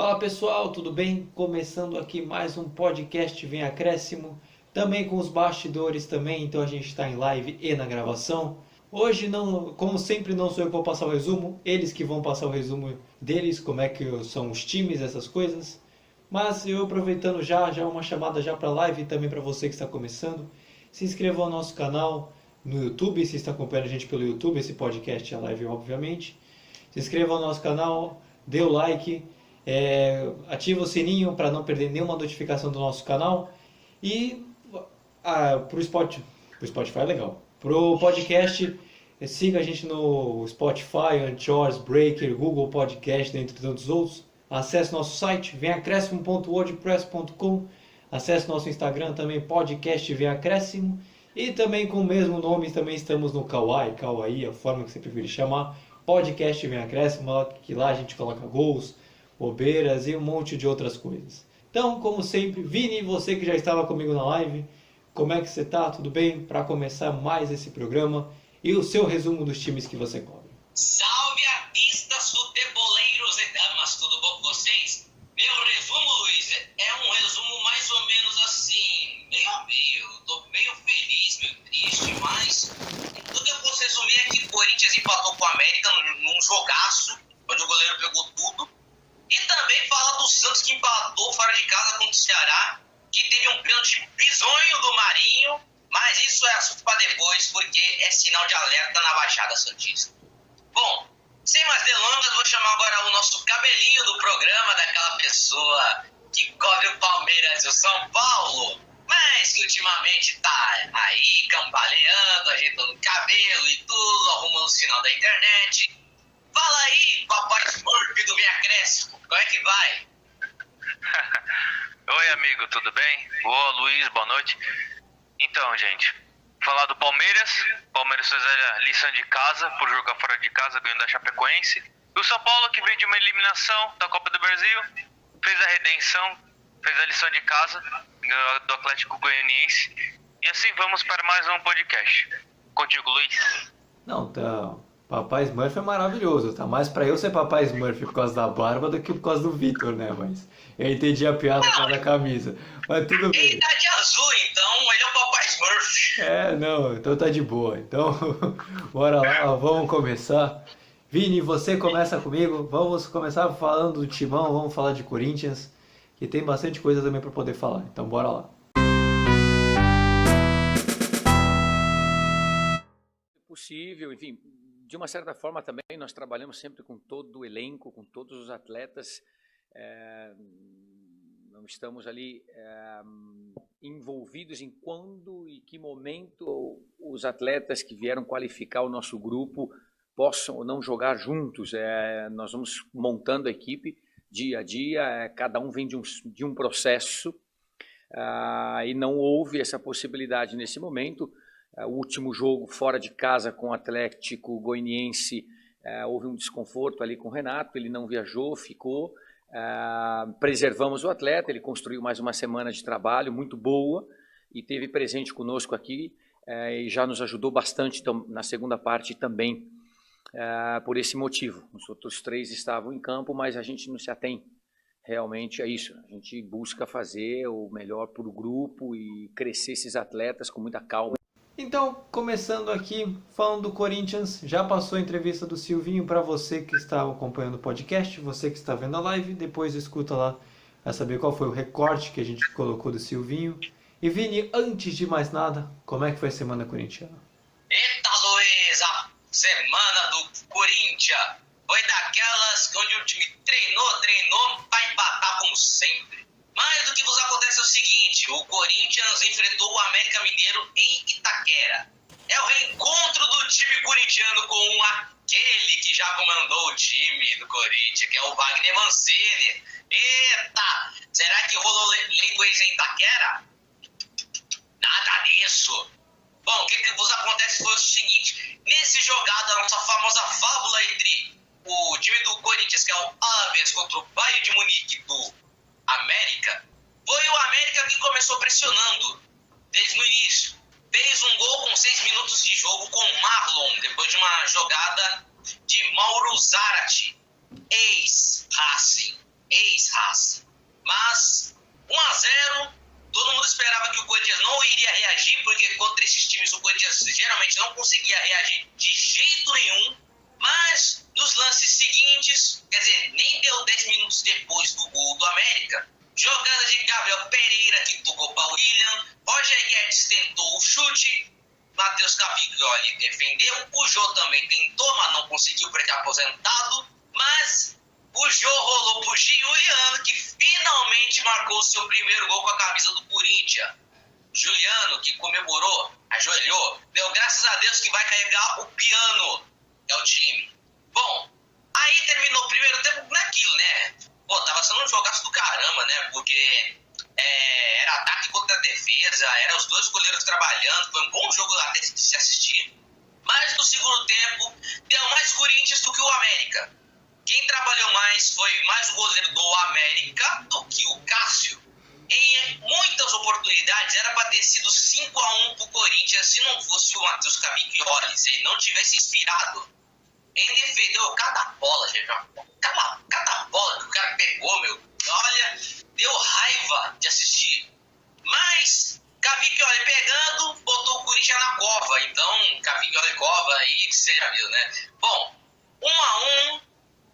Fala pessoal, tudo bem? Começando aqui mais um podcast Vem Acréscimo, também com os bastidores também, então a gente está em live e na gravação. Hoje, não, como sempre, não sou eu que vou passar o resumo, eles que vão passar o resumo deles, como é que são os times, essas coisas. Mas eu aproveitando já uma chamada já para live e também para você que está começando, se inscreva no nosso canal no YouTube, se está acompanhando a gente pelo YouTube, esse podcast é live obviamente. Se inscreva no nosso canal, dê o like, ativa o sininho para não perder nenhuma notificação do nosso canal. E pro Spotify é legal. Pro podcast, siga a gente no Spotify, Anchor, Breaker, Google Podcast, dentre tantos outros. Acesse nosso site, venacréscimo.wordpress.com. Acesse nosso Instagram também, podcast Venacréscimo. E também com o mesmo nome, também estamos no Kawaii, a forma que você preferir chamar. Podcast Venacréscimo, que lá a gente coloca gols, bobeiras e um monte de outras coisas. Então, como sempre, Vini, você que já estava comigo na live, como é que você tá? Tudo bem? Para começar mais esse programa e o seu resumo dos times que você cobre. Salve artistas, futeboleiros e damas, tudo bom com vocês? Meu resumo, Luiz, é um resumo mais ou menos assim, meio a meio. Tô meio feliz, meio triste, mas tudo que eu posso resumir é que o Corinthians empatou com o América num jogaço, onde o goleiro pegou tudo. E também fala do Santos que empatou fora de casa contra o Ceará, que teve um pênalti bizonho do Marinho, mas isso é assunto para depois, porque é sinal de alerta na Baixada Santista. Bom, sem mais delongas, vou chamar agora o nosso cabelinho do programa, daquela pessoa que cobre o Palmeiras e o São Paulo, mas que ultimamente tá aí cambaleando, ajeitando o cabelo e tudo, arrumando o sinal da internet. Fala aí, papai Smurf do Venacréscimo, como é que vai? Oi amigo, tudo bem? Boa, Luiz, boa noite. Então, gente, falar do Palmeiras. Palmeiras fez a lição de casa por jogar fora de casa, ganhando da Chapecoense. E o São Paulo, que veio de uma eliminação da Copa do Brasil, fez a redenção, fez a lição de casa, ganhou do Atlético Goianiense. E assim vamos para mais um podcast. Contigo, Luiz. Não, tá. Papai Smurf é maravilhoso, tá? Mais pra eu ser Papai Smurf por causa da barba do que por causa do Vitor, né? Mas eu entendi a piada por causa da camisa. Mas tudo bem. Ele tá de azul, então ele é o papai Smurf. Não, então tá de boa. Então, bora lá, vamos começar. Vini, você começa comigo. Vamos começar falando do Timão, vamos falar de Corinthians, que tem bastante coisa também pra poder falar. Então, bora lá. Possível, enfim, de uma certa forma também nós trabalhamos sempre com todo o elenco, com todos os atletas, não estamos ali envolvidos em quando e que momento os atletas que vieram qualificar o nosso grupo possam ou não jogar juntos. Nós vamos montando a equipe dia a dia, cada um vem de um processo e não houve essa possibilidade nesse momento. O último jogo fora de casa com o Atlético Goianiense, houve um desconforto ali com o Renato, ele não viajou, ficou, preservamos o atleta, ele construiu mais uma semana de trabalho muito boa e teve presente conosco aqui e já nos ajudou bastante na segunda parte também, por esse motivo. Os outros três estavam em campo, mas a gente não se atém realmente a isso, a gente busca fazer o melhor para o grupo e crescer esses atletas com muita calma. Então, começando aqui, falando do Corinthians, já passou a entrevista do Silvinho para você que está acompanhando o podcast, você que está vendo a live, depois escuta lá para saber qual foi o recorte que a gente colocou do Silvinho. E Vini, antes de mais nada, como é que foi a semana corintiana? Eita, Luiz, a semana do Corinthians foi daquelas onde o time treinou para empatar como sempre. Mas o que vos acontece é o seguinte, o Corinthians enfrentou o América Mineiro em Itaquera. É o reencontro do time corintiano com aquele que já comandou o time do Corinthians, que é o Wagner Mancini. Eita, será que rolou lei do ex em Itaquera? Nada disso. Bom, o que vos acontece foi o seguinte, nesse jogado, a nossa famosa fábula entre o time do Corinthians, que é o Aves, contra o Bayern de Munique do América, foi o América que começou pressionando desde o início. Fez um gol com 6 minutos de jogo com Marlon, depois de uma jogada de Mauro Zarate, ex-Racing, ex-Haas. Mas 1-0, todo mundo esperava que o Corinthians não iria reagir, porque contra esses times o Corinthians geralmente não conseguia reagir de jeito nenhum. Mas nos lances seguintes, quer dizer, nem deu 10 minutos depois do gol do América, jogada de Gabriel Pereira que tocou para o William, Roger Guedes tentou o chute, Matheus Cavicchioli defendeu, o Jô também tentou, mas não conseguiu porque é aposentado, mas o Jô rolou pro Giuliano, que finalmente marcou o seu primeiro gol com a camisa do Corinthians. Giuliano, que comemorou, ajoelhou, deu graças a Deus que vai carregar o piano, é o time. Bom, aí terminou o primeiro tempo naquilo, né? Pô, tava sendo um jogaço do caramba, né? Porque era ataque contra defesa, era os dois goleiros trabalhando, foi um bom jogo até de se assistir. Mas no segundo tempo, deu mais Corinthians do que o América. Quem trabalhou mais foi mais o goleiro do América do que o Cássio. Em muitas oportunidades era para ter sido 5-1 pro Corinthians se não fosse o Matheus Cavicchioli, se ele não tivesse inspirado. Ele defendeu cada bola, gente. Cada bola que o cara pegou, meu. Olha, deu raiva de assistir. Mas Cavicchioli pegando, botou o Corinthians na cova. Então, Cavicchioli cova aí, você já viu, né? Bom, 1-1,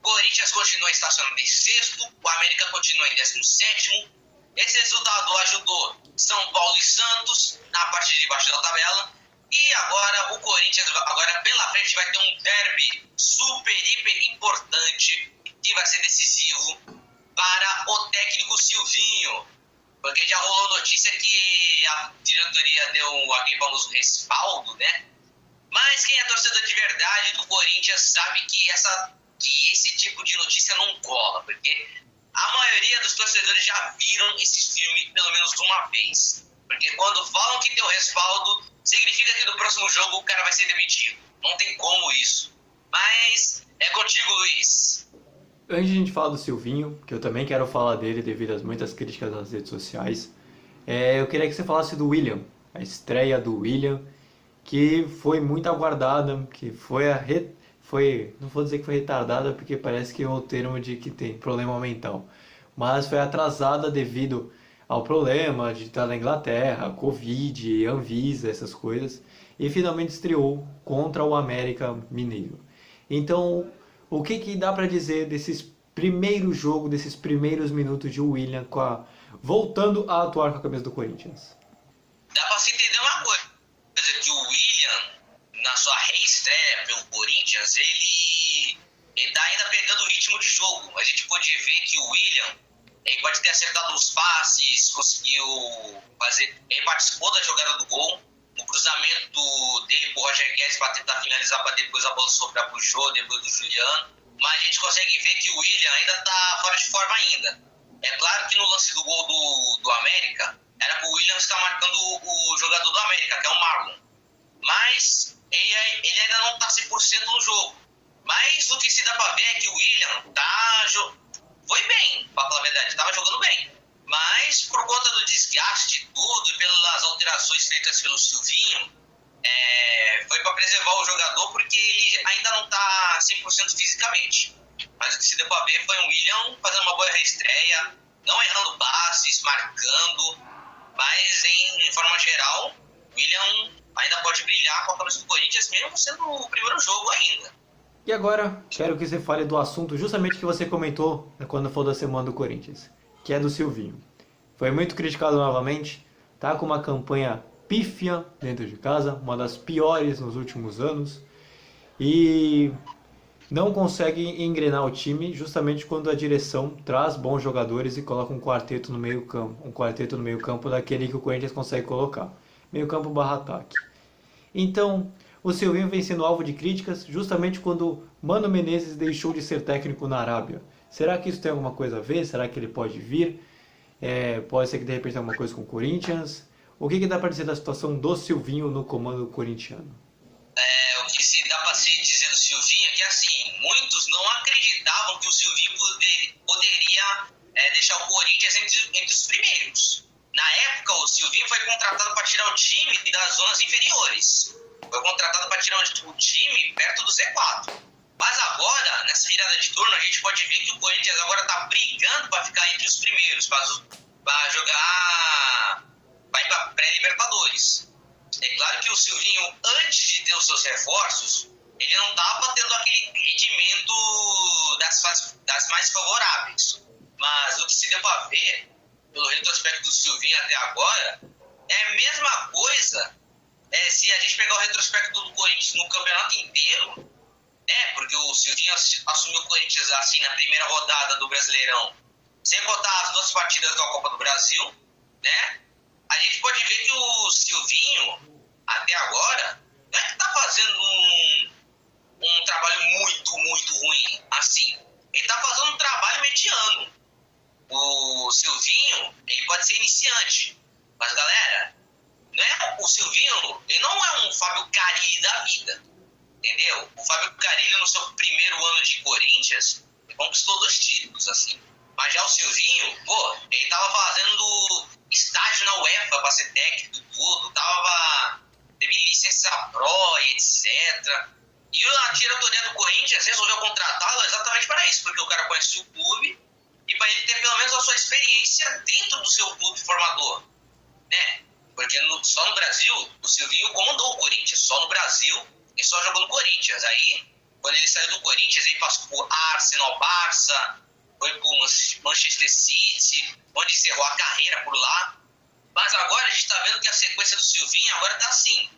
Corinthians continua estacionando em sexto, o América continua em 17º. Esse resultado ajudou São Paulo e Santos na parte de baixo da tabela. E agora o Corinthians, agora pela frente, vai ter um derby super, hiper importante que vai ser decisivo para o técnico Silvinho. Porque já rolou notícia que a diretoria deu aquele famoso respaldo, né? Mas quem é torcedor de verdade do Corinthians sabe que esse tipo de notícia não cola, porque a maioria dos torcedores já viram esse filme pelo menos uma vez. Porque quando falam que tem o respaldo, significa que no próximo jogo o cara vai ser demitido. Não tem como isso. Mas é contigo, Luiz. Antes de a gente falar do Silvinho, que eu também quero falar dele devido às muitas críticas nas redes sociais, eu queria que você falasse do William, a estreia do William, que foi muito aguardada, que não vou dizer que foi retardada, porque parece que é o termo de que tem problema mental, mas foi atrasada devido ao problema de estar na Inglaterra, Covid, Anvisa, essas coisas, e finalmente estreou contra o América Mineiro. Então, o que dá para dizer desses primeiros jogos, desses primeiros minutos de William voltando a atuar com a camisa do Corinthians? Dá para se entender uma coisa, que o William, na sua reestreia pelo Corinthians, ele tá ainda pegando o ritmo de jogo. A gente pode ver que o William, ele pode ter acertado os passes, conseguiu fazer, ele participou da jogada do gol, no cruzamento dele pro Roger Guedes para tentar finalizar, para depois a bola sobrar pro Jô, depois do Giuliano. Mas a gente consegue ver que o William ainda tá fora de forma ainda. É claro que no lance do gol do América, era pro William estar marcando o jogador do América, que é o Marlon. Mas ele ainda não tá 100% no jogo. Mas o que se dá pra ver é que o William foi bem, pra falar a verdade, tava jogando bem. Mas por conta do desgaste de tudo e pelas alterações feitas pelo Silvinho, foi para preservar o jogador porque ele ainda não está 100% fisicamente. Mas o que se deu para ver foi o William fazendo uma boa reestreia, não errando passes, marcando. Mas em forma geral, o William ainda pode brilhar com a camisa do Corinthians, mesmo sendo o primeiro jogo ainda. E agora, quero que você fale do assunto justamente que você comentou quando falou da semana do Corinthians, que é do Silvinho. Foi muito criticado novamente, tá com uma campanha pífia dentro de casa, uma das piores nos últimos anos, e não consegue engrenar o time justamente quando a direção traz bons jogadores e coloca um quarteto no meio-campo daquele que o Corinthians consegue colocar, meio-campo / ataque. Então, o Silvinho vem sendo alvo de críticas justamente quando Mano Menezes deixou de ser técnico na Arábia. Será que isso tem alguma coisa a ver? Será que ele pode vir? Pode ser que de repente tenha alguma coisa com o Corinthians? O que dá para dizer da situação do Silvinho no comando corintiano? O que se dá para se dizer do Silvinho é que assim, muitos não acreditavam que o Silvinho poderia deixar o Corinthians entre os primeiros. Na época, o Silvinho foi contratado para tirar o time das zonas inferiores. Foi contratado para tirar o time perto do Z4. Mas agora, nessa virada de turno, a gente pode ver que o Corinthians agora tá brigando para ficar entre os primeiros, para jogar, vai para pré-Libertadores. É claro que o Silvinho, antes de ter os seus reforços, ele não estava tendo aquele rendimento das mais favoráveis. Mas o que se deu para ver, pelo retrospecto do Silvinho até agora, é a mesma coisa se a gente pegar o retrospecto do Corinthians no campeonato inteiro, né? Porque o Silvinho assumiu o Corinthians assim na primeira rodada do Brasileirão, sem botar as 2 partidas da Copa do Brasil, né? A gente pode ver que o Silvinho, até agora, não é que está fazendo um trabalho muito, muito ruim. Assim, ele está fazendo um trabalho mediano. O Silvinho, ele pode ser iniciante. Mas, galera, o Silvinho, ele não é um Fábio Carille da vida. Entendeu? O Fábio Carille, no seu primeiro ano de Corinthians, ele conquistou 2 títulos, assim. Mas já o Silvinho, ele tava fazendo estágio na UEFA pra ser técnico e tudo, teve licença pro e etc. E a diretoria do Corinthians resolveu contratá-lo exatamente para isso, porque o cara conhece o clube e para ele ter pelo menos a sua experiência dentro do seu clube formador, né? Porque só no Brasil, o Silvinho comandou o Corinthians, só no Brasil ele só jogou no Corinthians. Aí, quando ele saiu do Corinthians, ele passou por Arsenal, Barça, foi pro Manchester City, onde encerrou a carreira por lá. Mas agora a gente tá vendo que a sequência do Silvinho agora tá assim.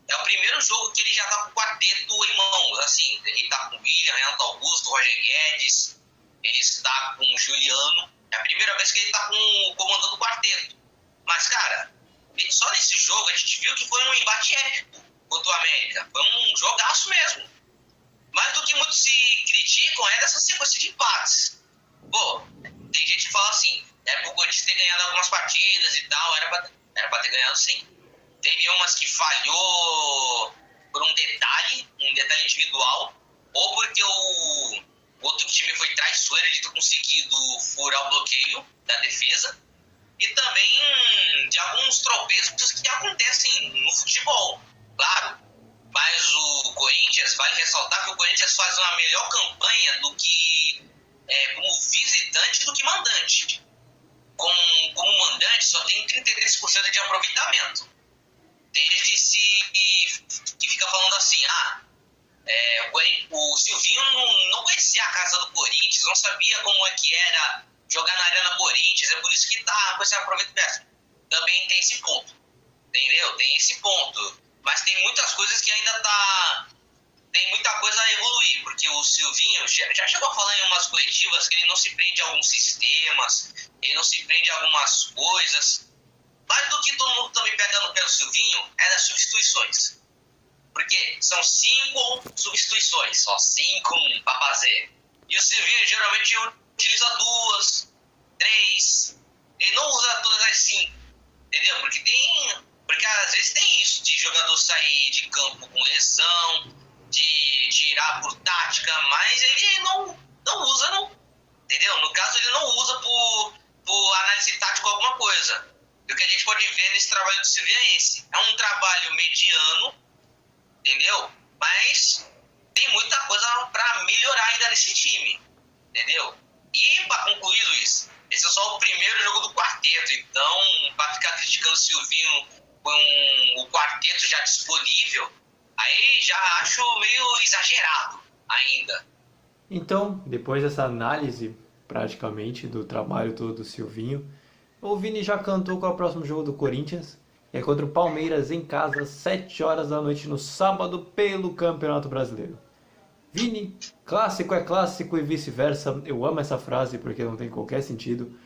É o primeiro jogo que ele já tá com o quarteto em mãos, assim. Ele tá com o William, Renato Augusto, Roger Guedes, ele está com o Juliano. É a primeira vez que ele tá comandando o quarteto. Mas, cara, só nesse jogo a gente viu que foi um embate épico contra o América. Foi um jogaço mesmo. Mais do que muitos se criticam é dessa sequência de empates. Tem gente que fala assim, era pro Corinthians ter ganhado algumas partidas e tal, era pra ter ganhado sim. Teve umas que falhou por um detalhe individual, ou porque o outro time foi traiçoeiro de ter conseguido furar o bloqueio da defesa, e também de alguns tropeços que acontecem no futebol, claro. Mas o Corinthians, vale ressaltar que o Corinthians faz uma melhor campanha como visitante do que mandante. Como mandante, só tem 33% de aproveitamento. Tem gente que fica falando assim, o Silvinho não conhecia a casa do Corinthians, não sabia como é que era jogar na Arena Corinthians, é por isso que tá com esse aproveitamento. Também tem esse ponto, entendeu? Tem esse ponto. Mas tem muitas coisas que ainda tem muita coisa a evoluir, porque o Silvinho já chegou a falar em umas coletivas que ele não se prende a alguns sistemas, ele não se prende a algumas coisas. Mais do que todo mundo também pega no pé do Silvinho é das substituições. Porque são 5 substituições, só 5 para fazer. E o Silvinho geralmente utiliza 2, 3, ele não usa todas as 5, entendeu? Porque às vezes tem isso, de jogador sair de campo com lesão, de tirar por tática, mas ele não usa, não. Entendeu? No caso, ele não usa por análise tática alguma coisa. E o que a gente pode ver nesse trabalho do Silvinho é esse. É um trabalho mediano, entendeu? Mas tem muita coisa para melhorar ainda nesse time, entendeu? E para concluir, Luiz, esse é só o primeiro jogo do quarteto, então para ficar criticando o Silvinho com o quarteto já disponível, aí já acho meio exagerado ainda. Então, depois dessa análise praticamente do trabalho todo do Silvinho, o Vini já cantou qual é o próximo jogo do Corinthians. É contra o Palmeiras em casa, 7 horas da noite no sábado, pelo Campeonato Brasileiro. Vini, clássico é clássico e vice-versa. Eu amo essa frase porque não tem qualquer sentido.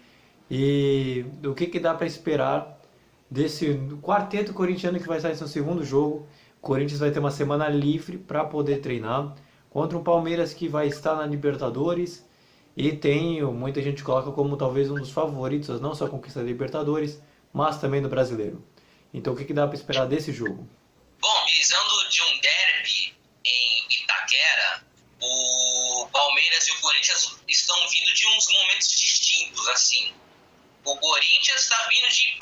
E o que dá para esperar desse quarteto corintiano que vai sair no seu segundo jogo? O Corinthians vai ter uma semana livre para poder treinar contra um Palmeiras que vai estar na Libertadores e muita gente coloca como talvez um dos favoritos, não só a conquista da Libertadores, mas também do Brasileiro. Então o que dá para esperar desse jogo? Bom, visando de um derby em Itaquera, o Palmeiras e o Corinthians estão vindo de uns momentos distintos, assim. O Corinthians está vindo de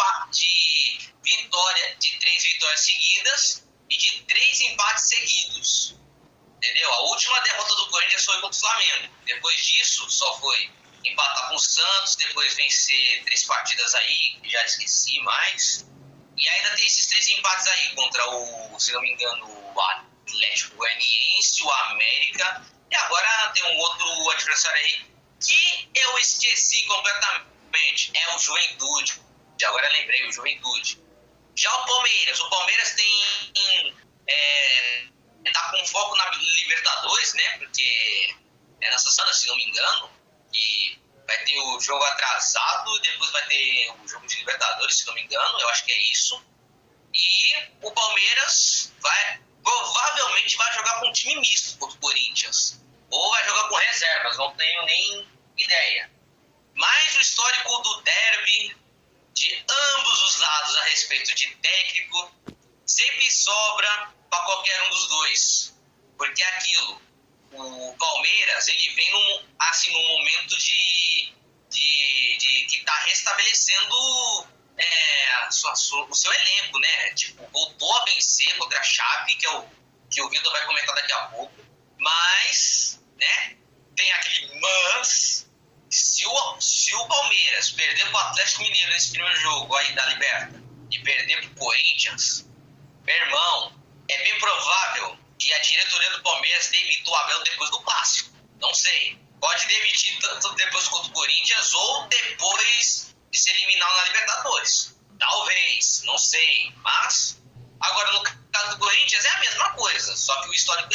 3 vitórias seguidas e de 3 empates seguidos. entendeu? A última derrota do Corinthians foi contra o Flamengo. Depois disso, só foi empatar com o Santos, depois vencer 3 partidas aí, que já esqueci mais. E ainda tem esses 3 empates aí, contra o, se não me engano, o Atlético Goianiense, o América, e agora tem um outro adversário aí que eu esqueci completamente, é o Juventude. Agora eu lembrei, o Juventude. Já o Palmeiras tem tá com foco na Libertadores, né? Porque é nessa semana, se não me engano, e vai ter o jogo atrasado e depois vai ter o jogo de Libertadores, se não me engano, eu acho que é isso. E o Palmeiras provavelmente vai jogar com um time misto contra o Corinthians. Ou vai jogar com reservas, não tenho nem ideia. Mas o histórico do derby, de ambos os lados a respeito de técnico, sempre sobra para qualquer um dos dois. Porque é aquilo, o Palmeiras, ele vem num momento de que está restabelecendo o seu elenco, né? Tipo, voltou a vencer contra a Chape, que o Vitor vai comentar daqui a pouco. Mas, né, tem aquele mas. Se o Palmeiras perder para o Atlético Mineiro nesse primeiro jogo aí da Liberta e perder para o Corinthians, meu irmão, é bem provável que a diretoria do Palmeiras demita o Abel depois do Clássico. Não sei. Pode demitir tanto depois contra o Corinthians ou depois de se eliminar na Libertadores. Talvez, não sei. Mas, agora no caso do Corinthians é a mesma coisa. Só que o histórico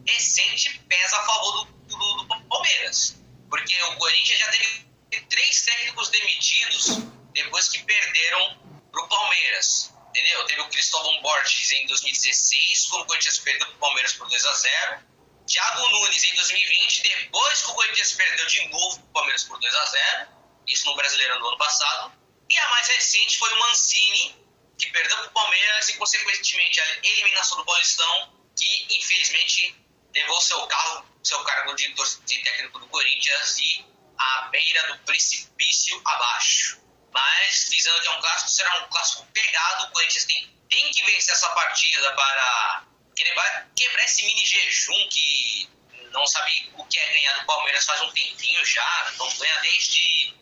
recente pesa a favor do Palmeiras. Porque o Corinthians já teve 3 técnicos demitidos depois que perderam pro Palmeiras. Entendeu? Teve o Cristóvão Borges em 2016, quando o Corinthians perdeu pro Palmeiras por 2-0. Thiago Nunes em 2020, depois que o Corinthians perdeu de novo pro Palmeiras por 2-0. Isso no Brasileirão do ano passado. E a mais recente foi o Mancini, que perdeu pro Palmeiras e, consequentemente, a eliminação do Paulistão, que, infelizmente, levou seu cargo de técnico do Corinthians e à beira do precipício abaixo. Mas, visando que é um clássico, será um clássico pegado. O Corinthians tem que vencer essa partida para quebrar esse mini jejum que não sabe o que é ganhar do Palmeiras faz um tempinho já. Não ganha desde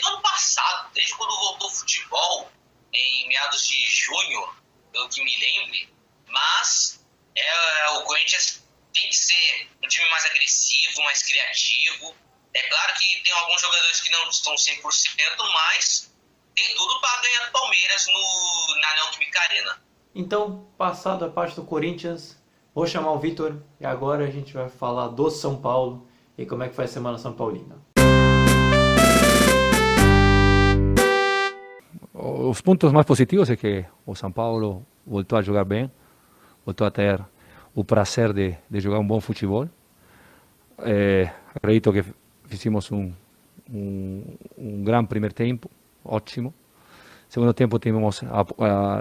o ano passado, desde quando voltou o futebol, em meados de junho, pelo que me lembre. Mas o Corinthians tem que ser um time mais agressivo, mais criativo. É claro que tem alguns jogadores que não estão 100%, mas tem tudo para ganhar do Palmeiras na Neoquímica Arena. Então, passado a parte do Corinthians, vou chamar o Vitor e agora a gente vai falar do São Paulo e como é que foi a Semana São Paulina. Os pontos mais positivos é que o São Paulo voltou a jogar bem, voltou a ter o prazer de jogar um bom futebol. Acredito que fizemos um grande primeiro tempo, ótimo. Segundo tempo tivemos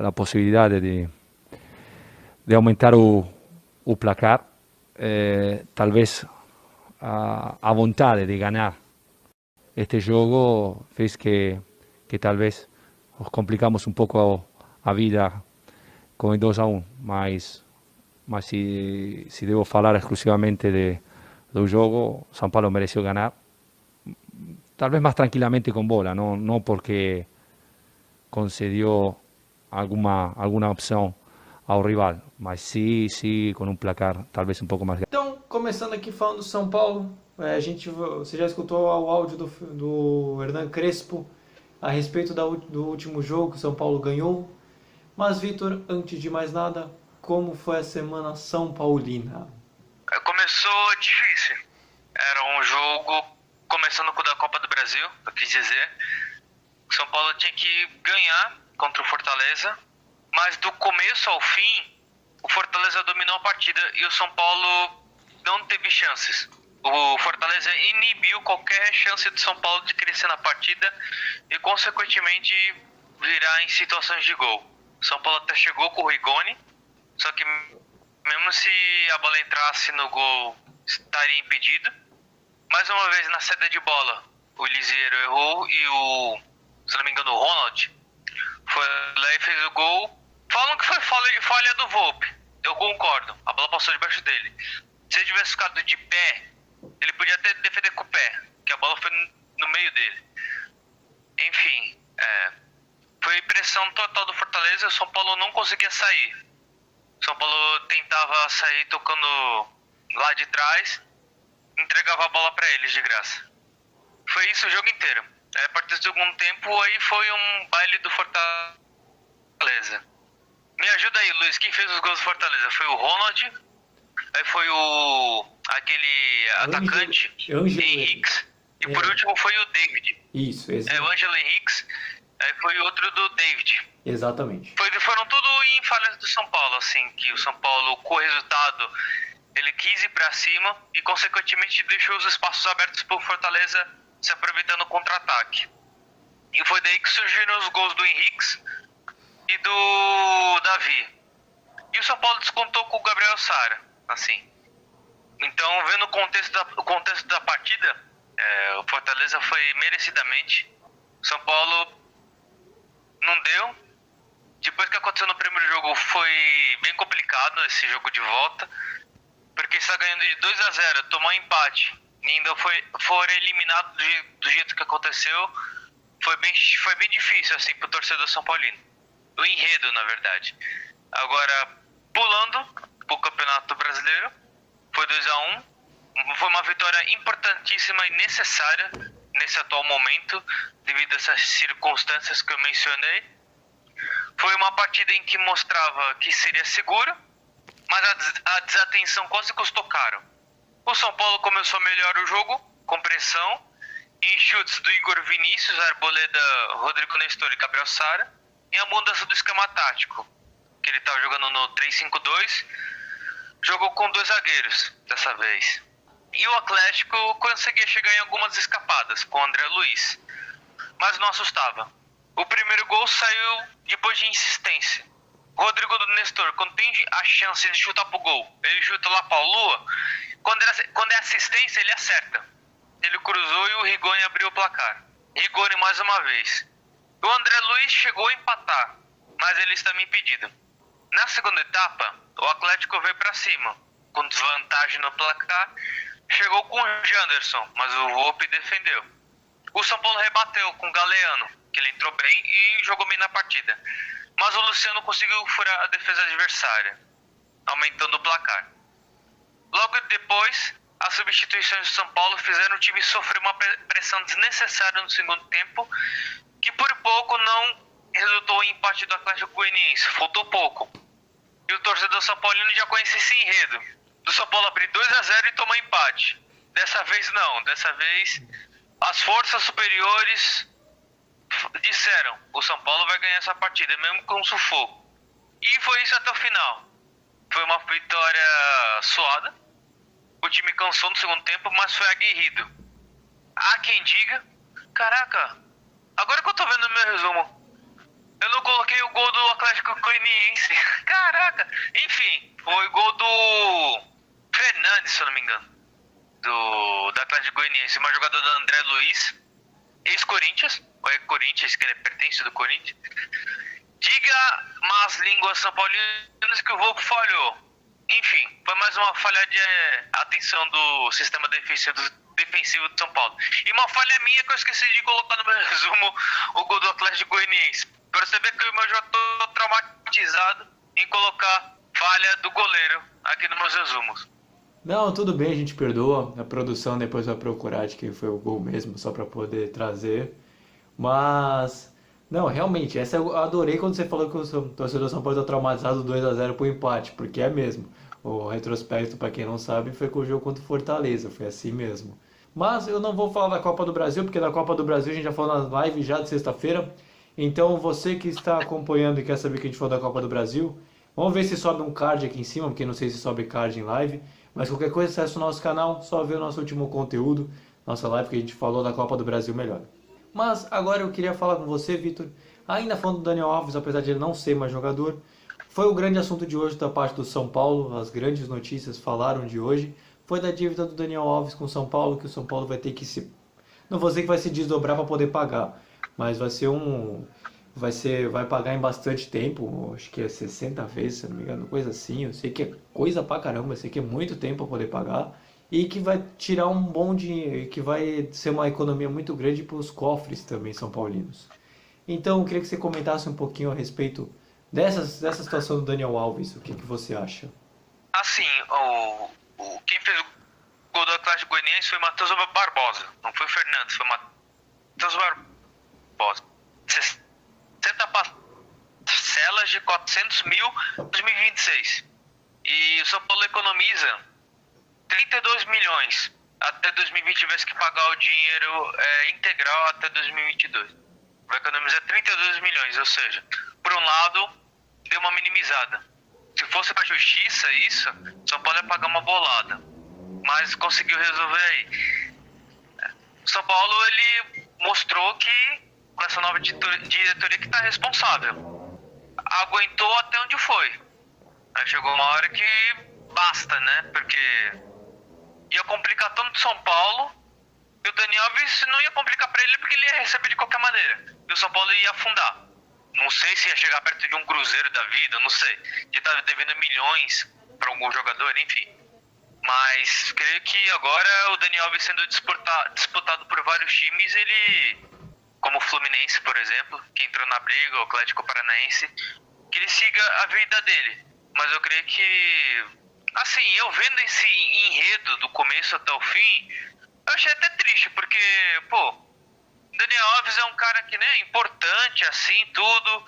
a possibilidade de aumentar o placar. Talvez a vontade de ganhar este jogo fez que talvez nos complicamos um pouco a vida com o 2-1, mas se devo falar exclusivamente do jogo, São Paulo mereceu ganhar, talvez mais tranquilamente com bola, não porque concedeu alguma opção ao rival, mas sim com um placar talvez um pouco mais grande. Então, começando aqui falando do São Paulo, você já escutou o áudio do Hernan Crespo a respeito do último jogo que o São Paulo ganhou. Mas, Vitor, antes de mais nada, como foi a Semana São Paulina? Começou difícil. Era um jogo, começando com o da Copa do Brasil, eu quis dizer. O São Paulo tinha que ganhar contra o Fortaleza, mas do começo ao fim, o Fortaleza dominou a partida e o São Paulo não teve chances. O Fortaleza inibiu qualquer chance do São Paulo de crescer na partida e, consequentemente, virar em situações de gol. O São Paulo até chegou com o Rigoni, só que mesmo se a bola entrasse no gol, estaria impedido. Mais uma vez, na saída de bola, o Liseiro errou e se não me engano, o Ronald foi lá e fez o gol. Falam que foi falha do Volpi, Eu concordo, a bola passou debaixo dele. Se ele tivesse ficado de pé, ele podia até defender com o pé, que a bola foi no meio dele. Enfim, foi pressão total do Fortaleza, o São Paulo não conseguia sair. O São Paulo tentava sair tocando lá de trás, entregava a bola para eles de graça. Foi isso o jogo inteiro. A partir do segundo tempo, aí foi um baile do Fortaleza. Me ajuda aí, Luiz, quem fez os gols do Fortaleza? Foi o Ronald, aí foi aquele atacante, Henriques, e por último foi o David. Isso, o Ângelo Henriques, aí foi outro do David. Exatamente. Foram tudo em falhas do São Paulo, assim, que o São Paulo, com o resultado, ele quis ir pra cima e, consequentemente, deixou os espaços abertos pro Fortaleza se aproveitando o contra-ataque. E foi daí que surgiram os gols do Henriques e do Davi. E o São Paulo descontou com o Gabriel Sara, assim. Então, vendo o contexto da partida, o Fortaleza foi merecidamente. O São Paulo não deu. Depois que aconteceu no primeiro jogo, foi bem complicado esse jogo de volta. Porque está ganhando de 2-0, tomou um empate e ainda foram eliminados do jeito que aconteceu. Foi bem difícil, assim, pro torcedor São Paulino. O enredo, na verdade. Agora, pulando pro Campeonato Brasileiro, foi 2-1. Foi uma vitória importantíssima e necessária nesse atual momento, devido a essas circunstâncias que eu mencionei. Foi uma partida em que mostrava que seria segura, mas a desatenção quase custou caro. O São Paulo começou melhor o jogo, com pressão, em chutes do Igor Vinícius, Arboleda, Rodrigo Nestor e Gabriel Sara, e a mudança do esquema tático, que ele estava jogando no 3-5-2, jogou com 2 zagueiros dessa vez. E o Atlético conseguia chegar em algumas escapadas com o André Luiz, mas não assustava. O primeiro gol saiu depois de insistência. Rodrigo Nestor, quando tem a chance de chutar pro gol, ele chuta lá pra lua. Quando é assistência, ele acerta. Ele cruzou e o Rigoni abriu o placar. Rigoni mais uma vez. O André Luiz chegou a empatar, mas ele está impedido. Na segunda etapa, o Atlético veio para cima, com desvantagem no placar. Chegou com o Janderson, mas o Volpi defendeu. O São Paulo rebateu com o Galeano, que ele entrou bem e jogou bem na partida. Mas o Luciano conseguiu furar a defesa adversária, aumentando o placar. Logo depois, as substituições do São Paulo fizeram o time sofrer uma pressão desnecessária no segundo tempo, que por pouco não resultou em empate do Atlético Goianiense. Faltou pouco. E o torcedor São Paulino já conhecia esse enredo. Do São Paulo abrir 2-0 e tomar empate. Dessa vez não. Dessa vez, as forças superiores disseram: o São Paulo vai ganhar essa partida, mesmo com um sufoco. E foi isso até o final. Foi uma vitória suada. O time cansou no segundo tempo, mas foi aguerrido. Há quem diga: caraca, agora que eu tô vendo no meu resumo, eu não coloquei o gol do Atlético Goianiense. Caraca, enfim, foi gol do Fernandes, se eu não me engano, do Atlético Goianiense. Uma jogada do André Luiz, ex-Corinthians, ou é Corinthians, que ele pertence do Corinthians. Diga más línguas são paulinas que o Volpi falhou. Enfim, foi mais uma falha de atenção do sistema defensivo de São Paulo. E uma falha minha que eu esqueci de colocar no meu resumo o gol do Atlético Goianiense. Pra você ver que eu já tô traumatizado em colocar falha do goleiro aqui nos meus resumos. Não, tudo bem, a gente perdoa. A produção depois vai procurar de quem foi o gol mesmo, só para poder trazer. Mas, não, realmente, essa eu adorei quando você falou que o torcedor São Paulo está traumatizado 2-0 pro empate, porque é mesmo. O retrospecto, para quem não sabe, foi com o jogo contra o Fortaleza, foi assim mesmo. Mas eu não vou falar da Copa do Brasil, porque da Copa do Brasil a gente já falou nas lives já de sexta-feira. Então, você que está acompanhando e quer saber que a gente falou da Copa do Brasil, vamos ver se sobe um card aqui em cima, porque não sei se sobe card em live. Mas qualquer coisa, acesse o nosso canal, só ver o nosso último conteúdo, nossa live que a gente falou da Copa do Brasil melhor. Mas agora eu queria falar com você, Vitor, ainda falando do Daniel Alves, apesar de ele não ser mais jogador, foi o grande assunto de hoje da parte do São Paulo, as grandes notícias falaram de hoje, foi da dívida do Daniel Alves com o São Paulo, que o São Paulo vai ter que se... Não vou dizer que vai se desdobrar para poder pagar, mas vai ser vai pagar em bastante tempo, acho que é 60 vezes, se não me engano, coisa assim. Eu sei que é coisa pra caramba, eu sei que é muito tempo pra poder pagar e que vai tirar um bom dinheiro, e que vai ser uma economia muito grande para os cofres também são paulinos. Então, eu queria que você comentasse um pouquinho a respeito dessa situação do Daniel Alves, o que você acha? Assim, quem fez o gol do Atlético Goianiense foi Matheus Barbosa. Não foi o Fernandes, foi Matheus Barbosa. 60 parcelas de 400 mil em 2026. E o São Paulo economiza 32 milhões. Até 2020 tivesse que pagar o dinheiro integral até 2022. Vai economizar 32 milhões, ou seja, por um lado, deu uma minimizada. Se fosse pra justiça isso, São Paulo ia pagar uma bolada. Mas conseguiu resolver aí. São Paulo, ele mostrou que com essa nova diretoria que está responsável. Aguentou até onde foi. Aí chegou uma hora que basta, né? Porque ia complicar tanto São Paulo e o Daniel Alves não ia complicar para ele porque ele ia receber de qualquer maneira. E o São Paulo ia afundar. Não sei se ia chegar perto de um Cruzeiro da vida, não sei. De estar devendo milhões para algum jogador, enfim. Mas creio que agora o Daniel Alves sendo disputado por vários times, ele, como o Fluminense, por exemplo, que entrou na briga, o Atlético Paranaense, que ele siga a vida dele. Mas eu creio que, assim, eu vendo esse enredo do começo até o fim, eu achei até triste, porque, pô, Daniel Alves é um cara que, né, importante, assim, tudo.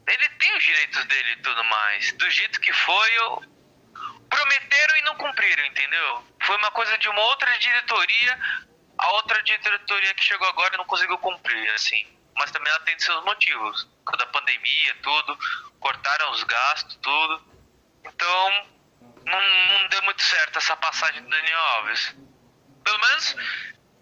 Ele tem os direitos dele e tudo mais. Do jeito que foi, prometeram e não cumpriram, entendeu? Foi uma coisa de uma outra diretoria, a outra diretoria que chegou agora não conseguiu cumprir, assim. Mas também ela tem seus motivos. Da pandemia, tudo, cortaram os gastos, tudo. Então, não deu muito certo essa passagem do Daniel Alves. Pelo menos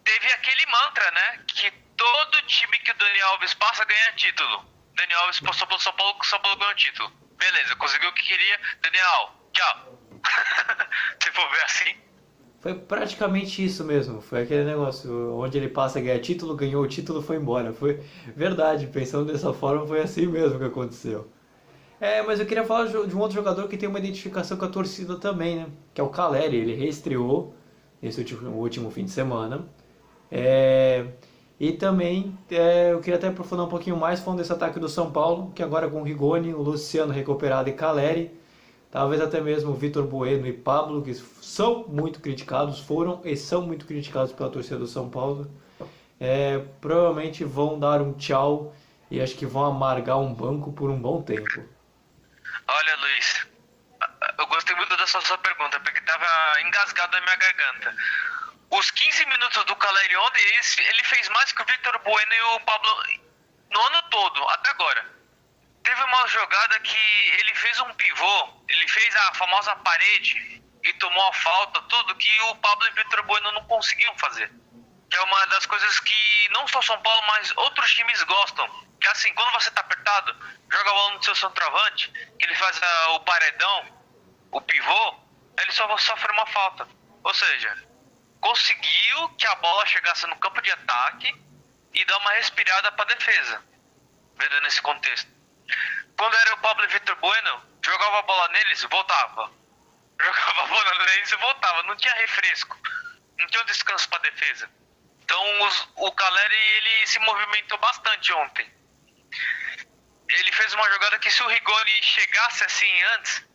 teve aquele mantra, né? Que todo time que o Daniel Alves passa ganha título. Daniel Alves passou pelo São Paulo ganhou título. Beleza, conseguiu o que queria. Daniel, tchau. Se for ver assim. Foi praticamente isso mesmo. Foi aquele negócio onde ele passa, ganha título, ganhou o título, foi embora. Foi verdade, pensando dessa forma, foi assim mesmo que aconteceu. Mas eu queria falar de um outro jogador que tem uma identificação com a torcida também, né? Que é o Caleri. Ele reestreou nesse último fim de semana. E também eu queria até aprofundar um pouquinho mais falando desse ataque do São Paulo, que agora com o Rigoni, o Luciano recuperado e Caleri, talvez até mesmo o Vitor Bueno e Pablo, que são muito criticados, foram e são muito criticados pela torcida do São Paulo, provavelmente vão dar um tchau e acho que vão amargar um banco por um bom tempo. Olha, Luiz, eu gostei muito dessa sua pergunta, porque estava engasgado na minha garganta. Os 15 minutos do Caleri ontem, ele fez mais que o Vitor Bueno e o Pablo no ano todo, até agora. Teve uma jogada que ele fez um pivô, ele fez a famosa parede e tomou a falta, tudo que o Pablo e o Vitor Bueno não conseguiam fazer. Que é uma das coisas que não só São Paulo, mas outros times gostam. Que assim, quando você tá apertado, joga a bola no seu centroavante, que ele faz o paredão, o pivô, ele só sofre uma falta. Ou seja, conseguiu que a bola chegasse no campo de ataque e dar uma respirada para a defesa, vendo nesse contexto. Quando era o Pablo e o Vitor Bueno, jogava a bola neles, voltava. Jogava a bola neles e voltava. Não tinha refresco, não tinha um descanso para a defesa. Então o Caleri, ele se movimentou bastante ontem. Ele fez uma jogada que se o Rigoni chegasse assim antes,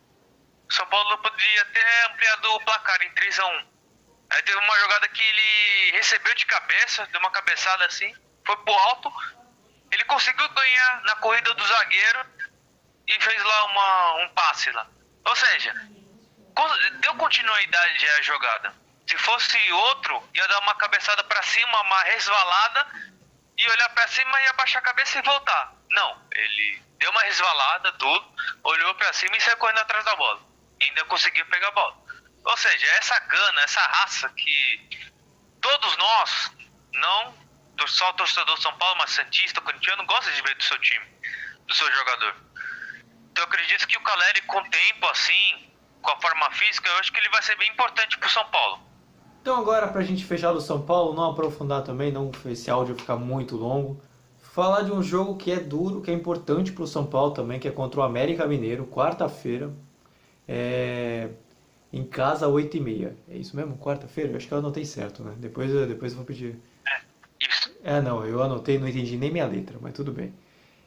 o São Paulo poderia ter ampliado o placar em 3-1. Aí teve uma jogada que ele recebeu de cabeça, deu uma cabeçada assim, foi pro alto, ele conseguiu ganhar na corrida do zagueiro e fez lá um passe lá. Ou seja, deu continuidade à jogada. Se fosse outro, ia dar uma cabeçada pra cima, uma resvalada, e olhar pra cima e abaixar a cabeça e voltar. Não, ele deu uma resvalada, tudo, olhou pra cima e saiu correndo atrás da bola. E ainda conseguiu pegar a bola. Ou seja, essa gana, essa raça que todos nós, não só o torcedor de São Paulo, mas santista, corintiano, gosta de ver do seu time, do seu jogador. Então eu acredito que o Caleri, com o tempo assim, com a forma física, eu acho que ele vai ser bem importante pro São Paulo. Então agora, pra gente fechar do São Paulo, não aprofundar também, não esse áudio ficar muito longo, falar de um jogo que é duro, que é importante para o São Paulo também, que é contra o América Mineiro, quarta-feira, em casa, 8h30. É isso mesmo? Quarta-feira? Eu acho que eu anotei certo, né? Depois eu vou pedir. Isso. Não, eu anotei, não entendi nem minha letra, mas tudo bem.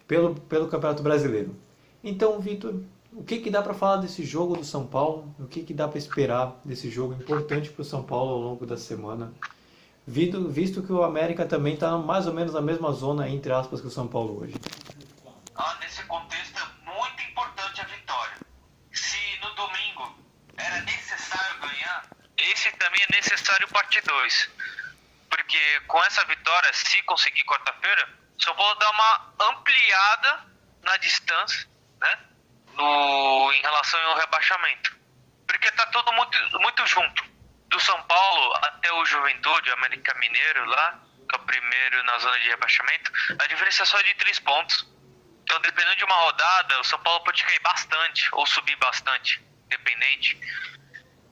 Pelo Campeonato Brasileiro. Então, Vitor, o que dá para falar desse jogo do São Paulo? O que dá para esperar desse jogo importante para o São Paulo ao longo da semana? Visto que o América também está mais ou menos na mesma zona, entre aspas, que o São Paulo hoje. Nesse contexto é muito importante a vitória. Se no domingo era necessário ganhar, esse também é necessário parte 2. Porque com essa vitória, se conseguir quarta-feira, o São Paulo dá uma ampliada na distância, né? Em relação ao rebaixamento. Porque tá tudo muito junto. Do São Paulo até o Juventude, América Mineiro lá, que é o primeiro na zona de rebaixamento, a diferença é só de 3 pontos. Então, dependendo de uma rodada, o São Paulo pode cair bastante ou subir bastante, dependente.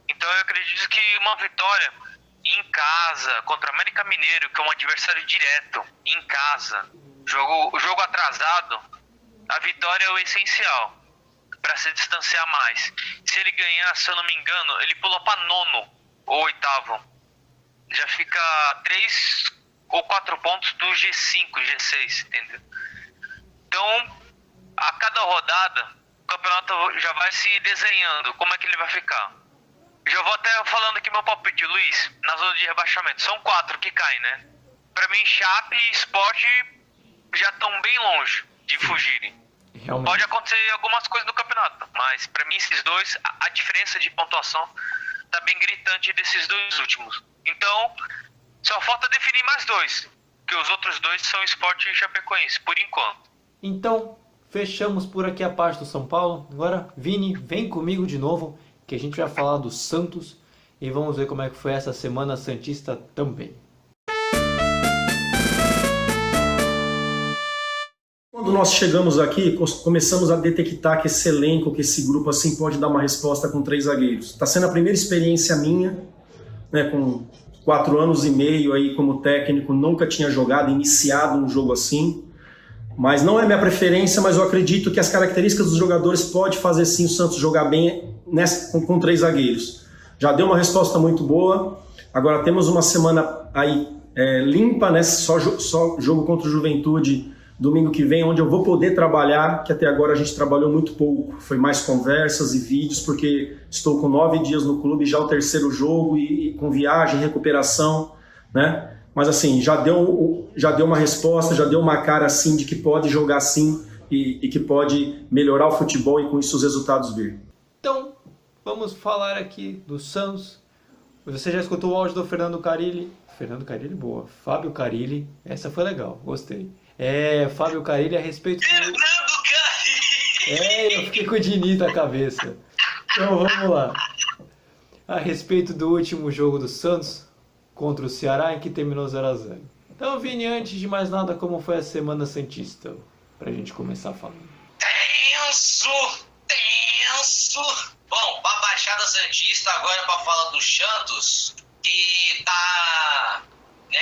Então, eu acredito que uma vitória em casa contra o América Mineiro, que é um adversário direto, em casa, jogo atrasado, a vitória é o essencial para se distanciar mais. Se ele ganhar, se eu não me engano, ele pula para 9º ou 8º. Já fica 3 ou 4 pontos do G5, G6, entendeu? Então, a cada rodada, o campeonato já vai se desenhando, como é que ele vai ficar. Já vou até falando aqui meu palpite, Luiz, na zona de rebaixamento. São 4 que caem, né? Pra mim, Chape e Sport já estão bem longe de fugirem. Realmente. Pode acontecer algumas coisas no campeonato, mas pra mim esses dois, a diferença de pontuação tá bem gritante desses 2 últimos. Então, só falta definir mais 2, que os outros 2 são Sport e Chapecoense, por enquanto. Então, fechamos por aqui a parte do São Paulo. Agora, Vini, vem comigo de novo, que a gente vai falar do Santos e vamos ver como é que foi essa semana santista também. Quando nós chegamos aqui, começamos a detectar que esse elenco, que esse grupo assim pode dar uma resposta com 3 zagueiros. Está sendo a primeira experiência minha, né, com 4 anos e meio aí como técnico, nunca tinha jogado, iniciado um jogo assim. Mas não é minha preferência, mas eu acredito que as características dos jogadores podem fazer sim o Santos jogar bem com 3 zagueiros. Já deu uma resposta muito boa, agora temos uma semana aí limpa, né? Só jogo contra o Juventude domingo que vem, onde eu vou poder trabalhar, que até agora a gente trabalhou muito pouco. Foi mais conversas e vídeos, porque estou com 9 dias no clube, já o 3º jogo, e com viagem, recuperação, né? Mas assim, já deu uma resposta, já deu uma cara assim de que pode jogar assim e que pode melhorar o futebol e com isso os resultados vir. Então, vamos falar aqui do Santos. Você já escutou o áudio do Fernando Carilli? Fernando Carilli, boa. Fábio Carilli, essa foi legal, gostei. Fábio Carilli a respeito do... Fernando Carilli! Eu fiquei com o Diniz na cabeça. Então, vamos lá. A respeito do último jogo do Santos contra o Ceará, em que terminou 0x0. Então, Vini, antes de mais nada, como foi a Semana Santista? Pra gente começar falando. Tenso! Bom, pra Baixada Santista, agora pra falar do Santos, que tá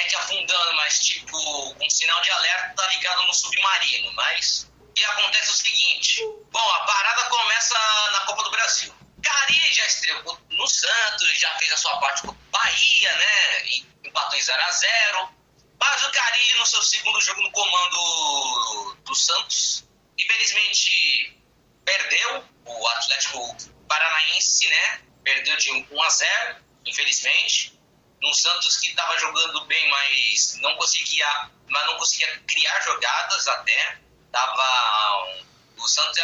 te afundando, mas tipo, com sinal de alerta tá ligado no submarino. Mas o que acontece é o seguinte: bom, a parada começa na Copa do Brasil. Carilli já estreou no Santos, já fez a sua parte com o Bahia, né? Empatou em 0x0. Mas o Carilli, no seu segundo jogo no comando do Santos, infelizmente perdeu o Atlético Paranaense, né? Perdeu de 1x0, infelizmente. Um Santos que estava jogando bem, mas não conseguia criar jogadas até. O Santos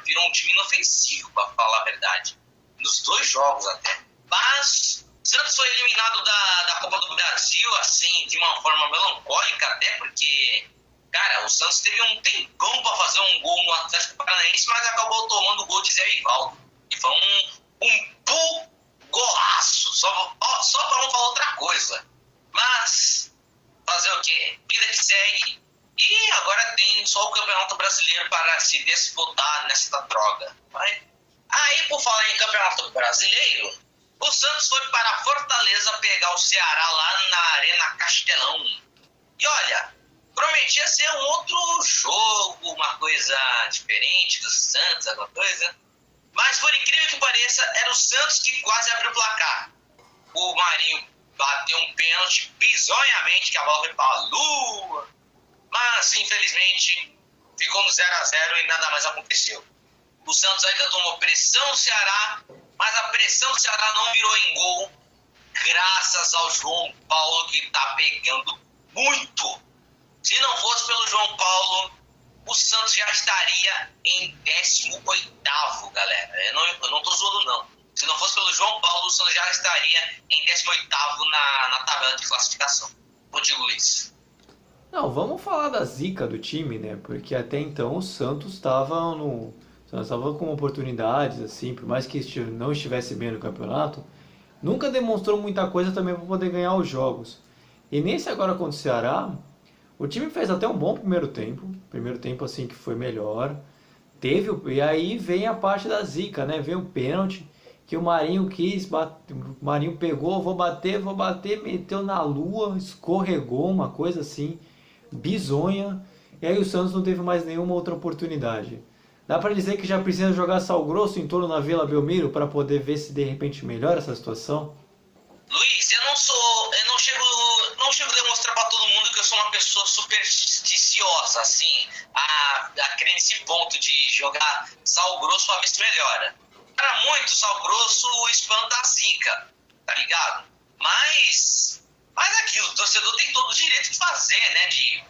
virou um time inofensivo, para falar a verdade. Nos 2 jogos até. Mas o Santos foi eliminado da Copa do Brasil, assim, de uma forma melancólica até, porque, cara, o Santos teve um tempão para fazer um gol no Atlético Paranaense, mas acabou tomando o gol de Zé Rivaldo. E foi um golaço, só para não falar outra coisa. Mas, fazer o quê? Vida que segue. E agora tem só o Campeonato Brasileiro para se disputar nesta droga. Aí, por falar em Campeonato Brasileiro, o Santos foi para Fortaleza pegar o Ceará lá na Arena Castelão. E olha, prometia ser um outro jogo, uma coisa diferente do Santos, alguma coisa. Mas, por incrível que pareça, era o Santos que quase abriu o placar. O Marinho bateu um pênalti bizonhamente, que a bola foi para a lua. Mas, infelizmente, ficou no 0-0 e nada mais aconteceu. O Santos ainda tomou pressão do Ceará, mas a pressão do Ceará não virou em gol, graças ao João Paulo, que está pegando muito. Se não fosse pelo João Paulo, o Santos já estaria em 18º, galera. Eu não tô zoando, não. Se não fosse pelo João Paulo, o Santos já estaria em 18º na tabela de classificação. Contigo, Luiz. Não, vamos falar da zica do time, né? Porque até então o Santos estava com oportunidades, assim, por mais que não estivesse bem no campeonato, nunca demonstrou muita coisa também para poder ganhar os jogos. E nesse agora contra o Ceará, o time fez até um bom primeiro tempo assim que foi melhor. E aí vem a parte da zica, né? Vem o pênalti que o Marinho o Marinho pegou, vou bater, meteu na lua, escorregou, uma coisa assim, bizonha. E aí o Santos não teve mais nenhuma outra oportunidade. Dá para dizer que já precisa jogar sal grosso em torno da Vila Belmiro para poder ver se de repente melhora essa situação? Luiz, eu não chego a demonstrar para todo mundo que eu sou uma pessoa supersticiosa, assim, a crer nesse ponto de jogar sal grosso para ver se melhora. Para muito, sal grosso espanta a zica, tá ligado? Mas aquilo, o torcedor tem todo o direito de fazer, né? De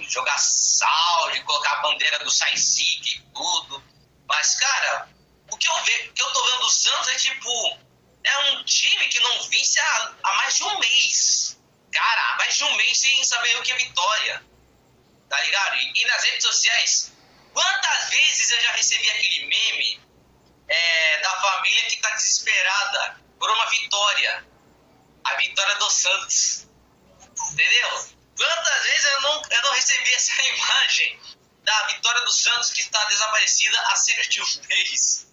jogar sal, de colocar a bandeira do Sainzic e tudo. Mas, cara, o que eu tô vendo do Santos é tipo... É um time que não vence há mais de um mês. Cara, há mais de um mês sem saber o que é vitória. Tá ligado? E nas redes sociais, quantas vezes eu já recebi aquele meme da família que tá desesperada por uma vitória. A vitória do Santos. Entendeu? Quantas vezes eu não recebi essa imagem da vitória do Santos que está desaparecida há cerca de um mês.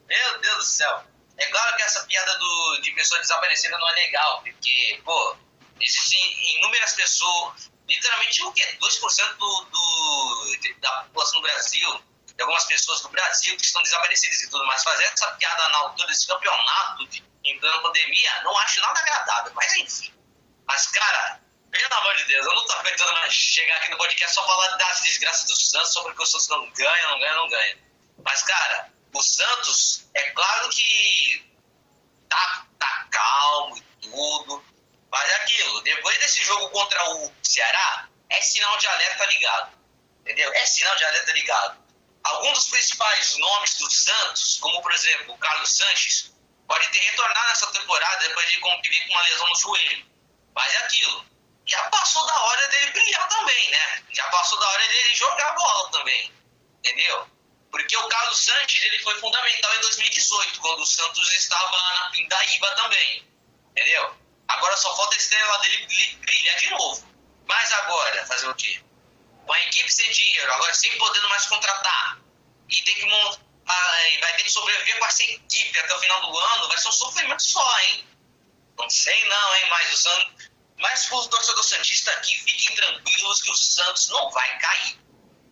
Meu Deus do céu. É claro que essa piada de pessoa desaparecida não é legal, porque, pô, existem inúmeras pessoas, literalmente o quê? 2% da população do Brasil, de algumas pessoas do Brasil que estão desaparecidas e tudo mais. Fazer essa piada na altura desse campeonato em plena pandemia, não acho nada agradável, mas enfim. Mas, cara, pelo amor de Deus, eu não tô aguentando mais chegar aqui no podcast só falar das desgraças do Santos, só porque o Santos não ganha. Mas, cara, o Santos, é claro que tá calmo e tudo, mas é aquilo, depois desse jogo contra o Ceará, é sinal de alerta ligado, entendeu? É sinal de alerta ligado. Alguns dos principais nomes do Santos, como por exemplo o Carlos Sanches, pode ter retornado nessa temporada depois de conviver com uma lesão no joelho, mas é aquilo. Já passou da hora dele brilhar também, né? Já passou da hora dele jogar bola também, entendeu? Porque o Carlos Sanches, ele foi fundamental em 2018, quando o Santos estava na Pindaíba também, entendeu? Agora só falta a estrela dele brilhar de novo. Mas agora, fazer o quê? Com a equipe sem dinheiro, agora sem podendo mais contratar, e tem que vai ter que sobreviver com essa equipe até o final do ano, vai ser um sofrimento só, hein? Não sei não, hein? Mas os torcedores santistas aqui, fiquem tranquilos que o Santos não vai cair.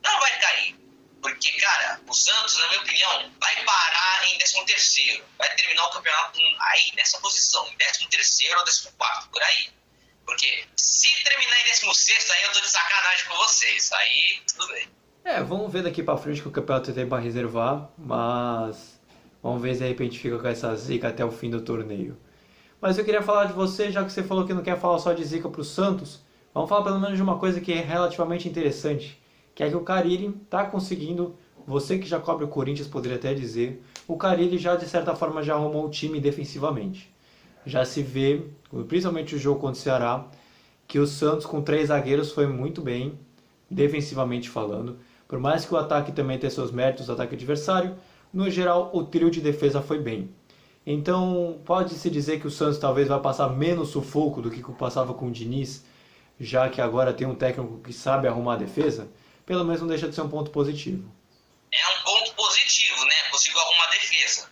Não vai cair. Porque, cara, o Santos, na minha opinião, vai parar em 13º. Vai terminar o campeonato aí, nessa posição, em 13º ou 14º, por aí. Porque se terminar em 16º, aí eu tô de sacanagem com vocês. Aí, tudo bem. Vamos ver daqui pra frente que o campeonato tem pra reservar, mas vamos ver se de repente fica com essa zica até o fim do torneio. Mas eu queria falar de você, já que você falou que não quer falar só de zica pro Santos, vamos falar pelo menos de uma coisa que é relativamente interessante, que é que o Carille está conseguindo, você que já cobre o Corinthians poderia até dizer, o Carille já de certa forma já arrumou o time defensivamente. Já se vê, principalmente o jogo contra o Ceará, que o Santos com 3 zagueiros foi muito bem, defensivamente falando. Por mais que o ataque também tenha seus méritos, o ataque adversário, no geral o trio de defesa foi bem. Então pode-se dizer que o Santos talvez vai passar menos sufoco do que passava com o Diniz, já que agora tem um técnico que sabe arrumar a defesa. Pelo menos não deixa de ser um ponto positivo. É um ponto positivo, né? Conseguiu arrumar a defesa.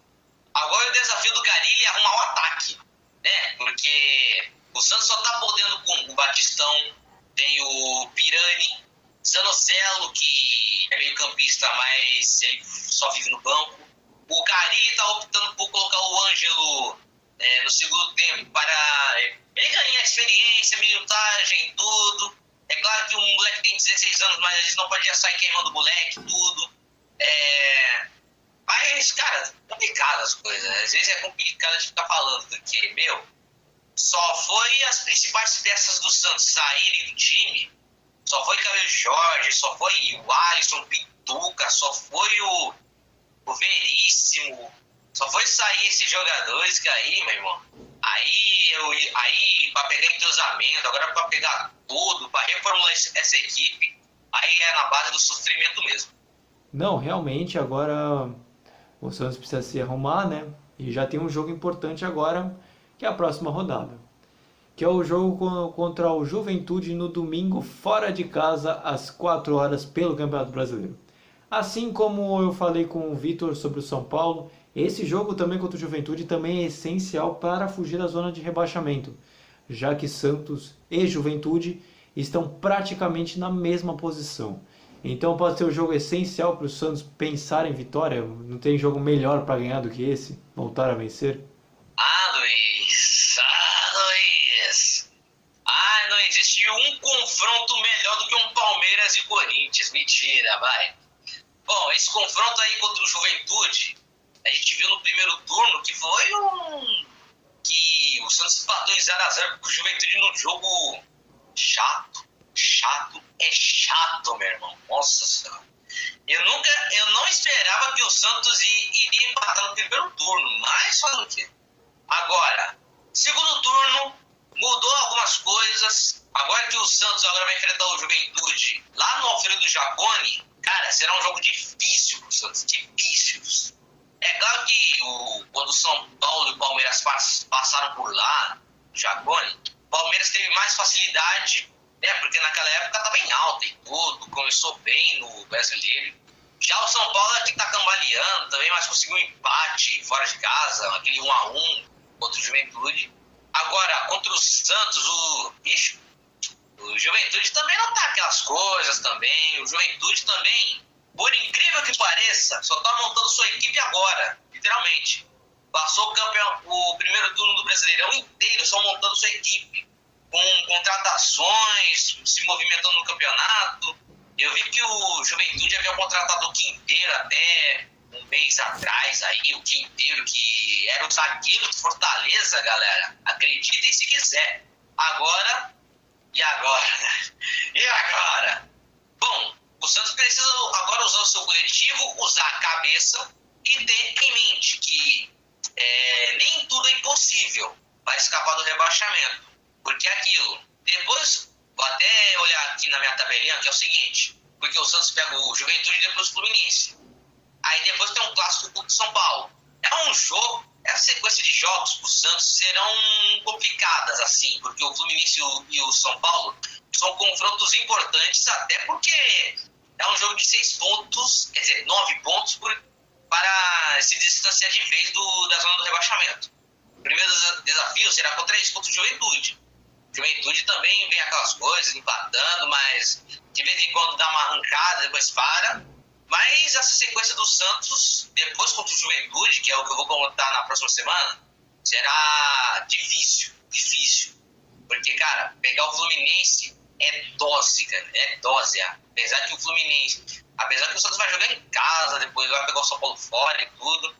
Agora o desafio do Carille é arrumar o ataque, né? Porque o Santos só tá podendo com o Batistão, tem o Pirani, Zanocelo, que é meio campista, mas ele só vive no banco. O Gari tá optando por colocar o Ângelo no segundo tempo para ele ganhar experiência, minutagem, tudo. É claro que o moleque tem 16 anos, mas a gente não pode já sair queimando o moleque, tudo. Mas, cara, complicado as coisas. Às vezes é complicado de ficar falando, porque, só foi as principais peças do Santos saírem do time. Só foi Caio Jorge, só foi o Alisson, Pituca, só foi o Veríssimo. Só foi sair esses jogadores que aí, meu irmão. Aí pra pegar entrosamento, agora pra pegar tudo, pra reformular essa equipe, aí é na base do sofrimento mesmo. Não, realmente agora o Santos precisa se arrumar, né? E já tem um jogo importante agora, que é a próxima rodada. Que é o jogo contra o Juventude no domingo, fora de casa, às 4 horas, pelo Campeonato Brasileiro. Assim como eu falei com o Vitor sobre o São Paulo, esse jogo também contra o Juventude também é essencial para fugir da zona de rebaixamento, já que Santos e Juventude estão praticamente na mesma posição. Então pode ser um jogo essencial para o Santos pensar em vitória. Não tem jogo melhor para ganhar do que esse, voltar a vencer. Luiz! Não existe um confronto melhor do que um Palmeiras e Corinthians. Mentira, vai. Bom, esse confronto aí contra o Juventude, a gente viu no primeiro turno que foi que o Santos empatou em 0x0 com o Juventude num jogo chato. Chato, meu irmão. Nossa Senhora. Eu não esperava que o Santos iria empatar no primeiro turno, mas faz o quê? Agora, segundo turno, mudou algumas coisas. Agora que o Santos agora vai enfrentar o Juventude lá no Alfredo Jaconi, cara, será um jogo difícil pro Santos. Difícil. É claro que quando o São Paulo e o Palmeiras passaram por lá, no Jaconi, o Palmeiras teve mais facilidade, né? Porque naquela época estava em alta e tudo, começou bem no Brasileiro. Já o São Paulo é que tá cambaleando também, mas conseguiu um empate fora de casa, aquele 1x1 contra o Juventude. Agora, contra o Santos, o Juventude também não tá aquelas coisas também. O Juventude também, por incrível que pareça, só tá montando sua equipe agora, literalmente. Passou o primeiro turno do Brasileirão inteiro só montando sua equipe, com contratações, se movimentando no campeonato. Eu vi que o Juventude havia contratado o Quinteiro até um mês atrás aí, o Quinteiro, que era o zagueiro do Fortaleza, galera. Acreditem se quiser. E agora? Bom, o Santos precisa agora usar o seu coletivo, usar a cabeça e ter em mente que nem tudo é impossível para escapar do rebaixamento. Porque é aquilo. Depois, vou até olhar aqui na minha tabelinha, que é o seguinte. Porque o Santos pega o Juventude e depois o Fluminense. Aí depois tem um clássico contra o São Paulo. É um jogo, essa sequência de jogos pro Santos serão complicadas, assim. Porque o Fluminense e o São Paulo são confrontos importantes, até porque é um jogo de 6 pontos, quer dizer, 9 pontos para se distanciar de vez da zona do rebaixamento. O primeiro desafio será contra o Juventude. Juventude também vem aquelas coisas, empatando, mas de vez em quando dá uma arrancada, depois para. Mas essa sequência do Santos, depois contra o Juventude, que é o que eu vou comentar na próxima semana, será difícil. Porque, cara, pegar o Fluminense é dose, cara. É dose. Apesar que o Santos vai jogar em casa, depois vai pegar o São Paulo fora e tudo,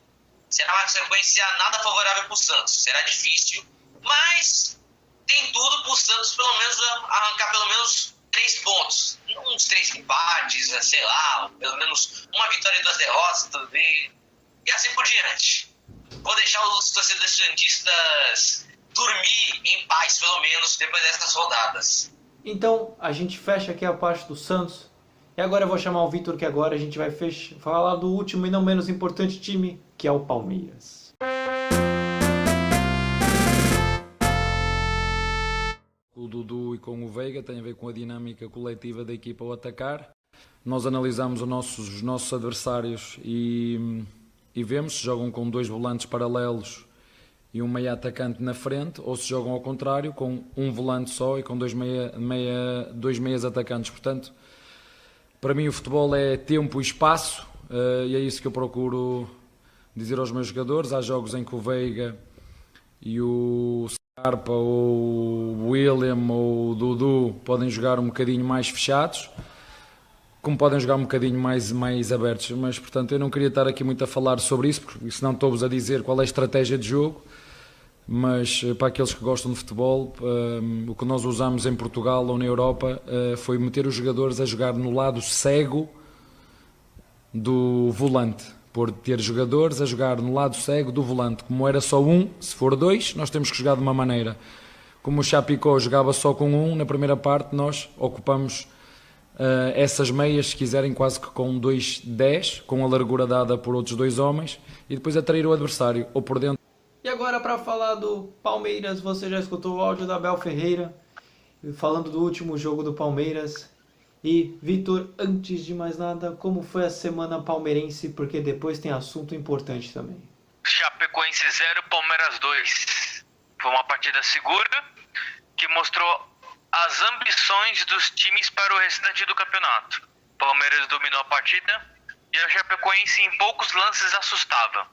será uma sequência nada favorável pro Santos. Será difícil, mas tem tudo pro Santos pelo menos arrancar pelo menos 3 pontos. Uns 3 empates, sei lá, pelo menos uma vitória e 2 derrotas também. E assim por diante. Vou deixar os torcedores santistas dormir em paz, pelo menos, depois dessas rodadas. Então, a gente fecha aqui a parte do Santos. E agora eu vou chamar o Vitor, que agora a gente vai falar do último e não menos importante time, que é o Palmeiras. O Dudu e com o Veiga tem a ver com a dinâmica coletiva da equipa ao atacar. Nós analisamos os nossos adversários e vemos se jogam com 2 volantes paralelos e um meia atacante na frente, ou se jogam ao contrário, com um volante só e com dois meias atacantes. Portanto, Para mim o futebol é tempo e espaço, e é isso que eu procuro dizer aos meus jogadores. Há jogos em que o Veiga e o Scarpa ou o William ou o Dudu podem jogar um bocadinho mais fechados, como podem jogar um bocadinho mais abertos, mas portanto eu não queria estar aqui muito a falar sobre isso, porque senão estou-vos a dizer qual é a estratégia de jogo. Mas para aqueles que gostam de futebol, o que nós usamos em Portugal ou na Europa foi meter os jogadores a jogar no lado cego do volante, por ter jogadores a jogar no lado cego do volante. Como era só um, se for dois, nós temos que jogar de uma maneira. Como o Chapecó jogava só com um, na primeira parte nós ocupamos essas meias, se quiserem, quase que com 2-10, com a largura dada por outros dois homens, e depois atrair o adversário, ou por dentro. E agora, para falar do Palmeiras, você já escutou o áudio da Abel Ferreira, falando do último jogo do Palmeiras. E, Vitor, antes de mais nada, como foi a semana palmeirense? Porque depois tem assunto importante também. Chapecoense 0, Palmeiras 2. Foi uma partida segura que mostrou as ambições dos times para o restante do campeonato. Palmeiras dominou a partida e a Chapecoense em poucos lances assustava.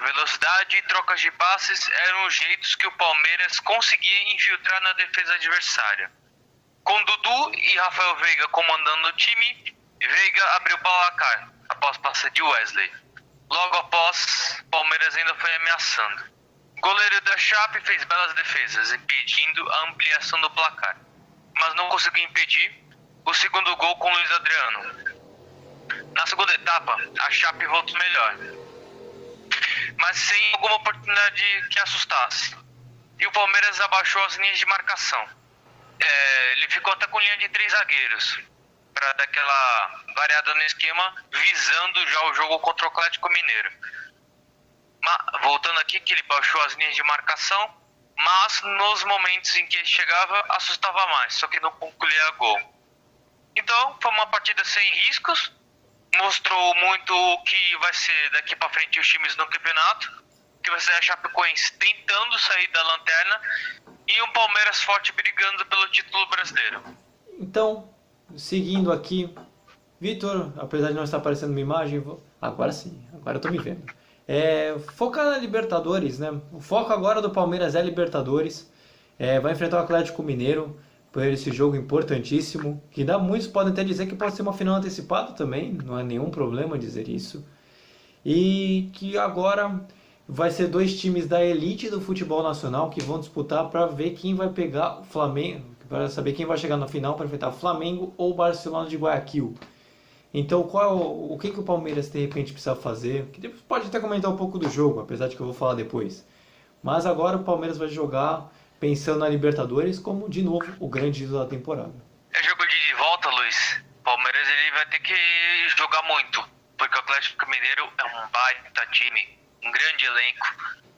Velocidade e trocas de passes eram os jeitos que o Palmeiras conseguia infiltrar na defesa adversária. Com Dudu e Rafael Veiga comandando o time, Veiga abriu o placar após passe de Wesley. Logo após, Palmeiras ainda foi ameaçando. O goleiro da Chape fez belas defesas, impedindo a ampliação do placar, mas não conseguiu impedir o segundo gol com Luiz Adriano. Na segunda etapa, a Chape voltou melhor, mas sem alguma oportunidade que assustasse. E o Palmeiras abaixou as linhas de marcação. Ele ficou até com linha de 3 zagueiros, para dar aquela variada no esquema, visando já o jogo contra o Atlético Mineiro. Mas, voltando aqui, que ele baixou as linhas de marcação, mas nos momentos em que ele chegava, assustava mais, só que não concluía gol. Então, foi uma partida sem riscos, mostrou muito o que vai ser daqui para frente os times no campeonato, que vai ser a Chapecoense tentando sair da lanterna e um Palmeiras forte brigando pelo título brasileiro. Então, seguindo aqui, Vitor, apesar de não estar aparecendo uma imagem, agora sim, agora eu tô me vendo. Foca na Libertadores, né? O foco agora do Palmeiras é Libertadores. Vai enfrentar o Atlético Mineiro por esse jogo importantíssimo, que muitos podem até dizer que pode ser uma final antecipada também, não é nenhum problema dizer isso. E que agora vai ser 2 times da elite do futebol nacional que vão disputar para ver quem vai pegar o Flamengo, para saber quem vai chegar na final para enfrentar Flamengo ou Barcelona de Guayaquil. Então, o que o Palmeiras de repente precisa fazer? Que depois pode até comentar um pouco do jogo, apesar de que eu vou falar depois. Mas agora o Palmeiras vai jogar pensando na Libertadores como, de novo, o grande ídolo da temporada. É jogo de volta, Luiz. O Palmeiras ele vai ter que jogar muito, porque o Atlético Mineiro é um baita time, um grande elenco.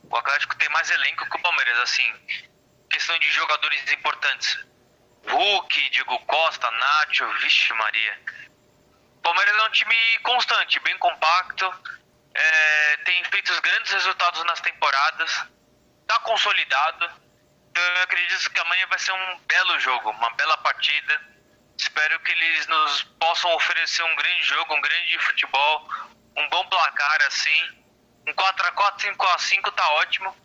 O Atlético tem mais elenco que o Palmeiras, assim, questão de jogadores importantes. Hulk, Diego Costa, Nacho, vixe Maria. O Palmeiras é um time constante, bem compacto, tem feito os grandes resultados nas temporadas, está consolidado. Eu acredito que amanhã vai ser um belo jogo, uma bela partida. Espero que eles nos possam oferecer um grande jogo, um grande futebol, um bom placar assim. Um 4x4, 5x5 tá ótimo.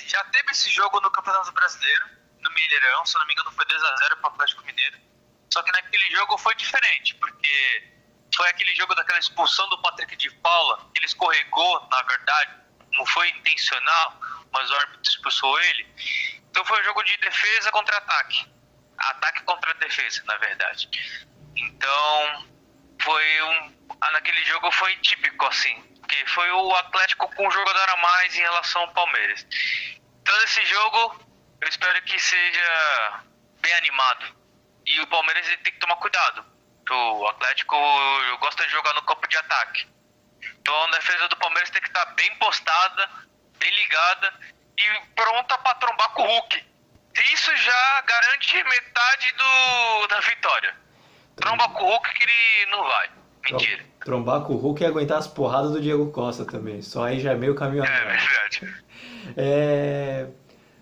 Já teve esse jogo no Campeonato Brasileiro, no Mineirão, se não me engano foi 2x0 para o Atlético Mineiro. Só que naquele jogo foi diferente, porque foi aquele jogo daquela expulsão do Patrick de Paula, que ele escorregou, na verdade, não foi intencional, mas o árbitro expulsou ele. Então foi um jogo de defesa contra ataque. Ataque contra defesa, na verdade. Então, naquele jogo foi típico, assim, porque foi o Atlético com um jogador a mais em relação ao Palmeiras. Então, nesse jogo, eu espero que seja bem animado. E o Palmeiras ele tem que tomar cuidado. O Atlético gosta de jogar no campo de ataque. Então a defesa do Palmeiras tem que estar bem postada, bem ligada e pronta para trombar com o Hulk. Isso já garante metade da vitória. Tromba com o Hulk que ele não vai. Mentira. Trombar com o Hulk e aguentar as porradas do Diego Costa também. Só aí já é meio caminho. É verdade.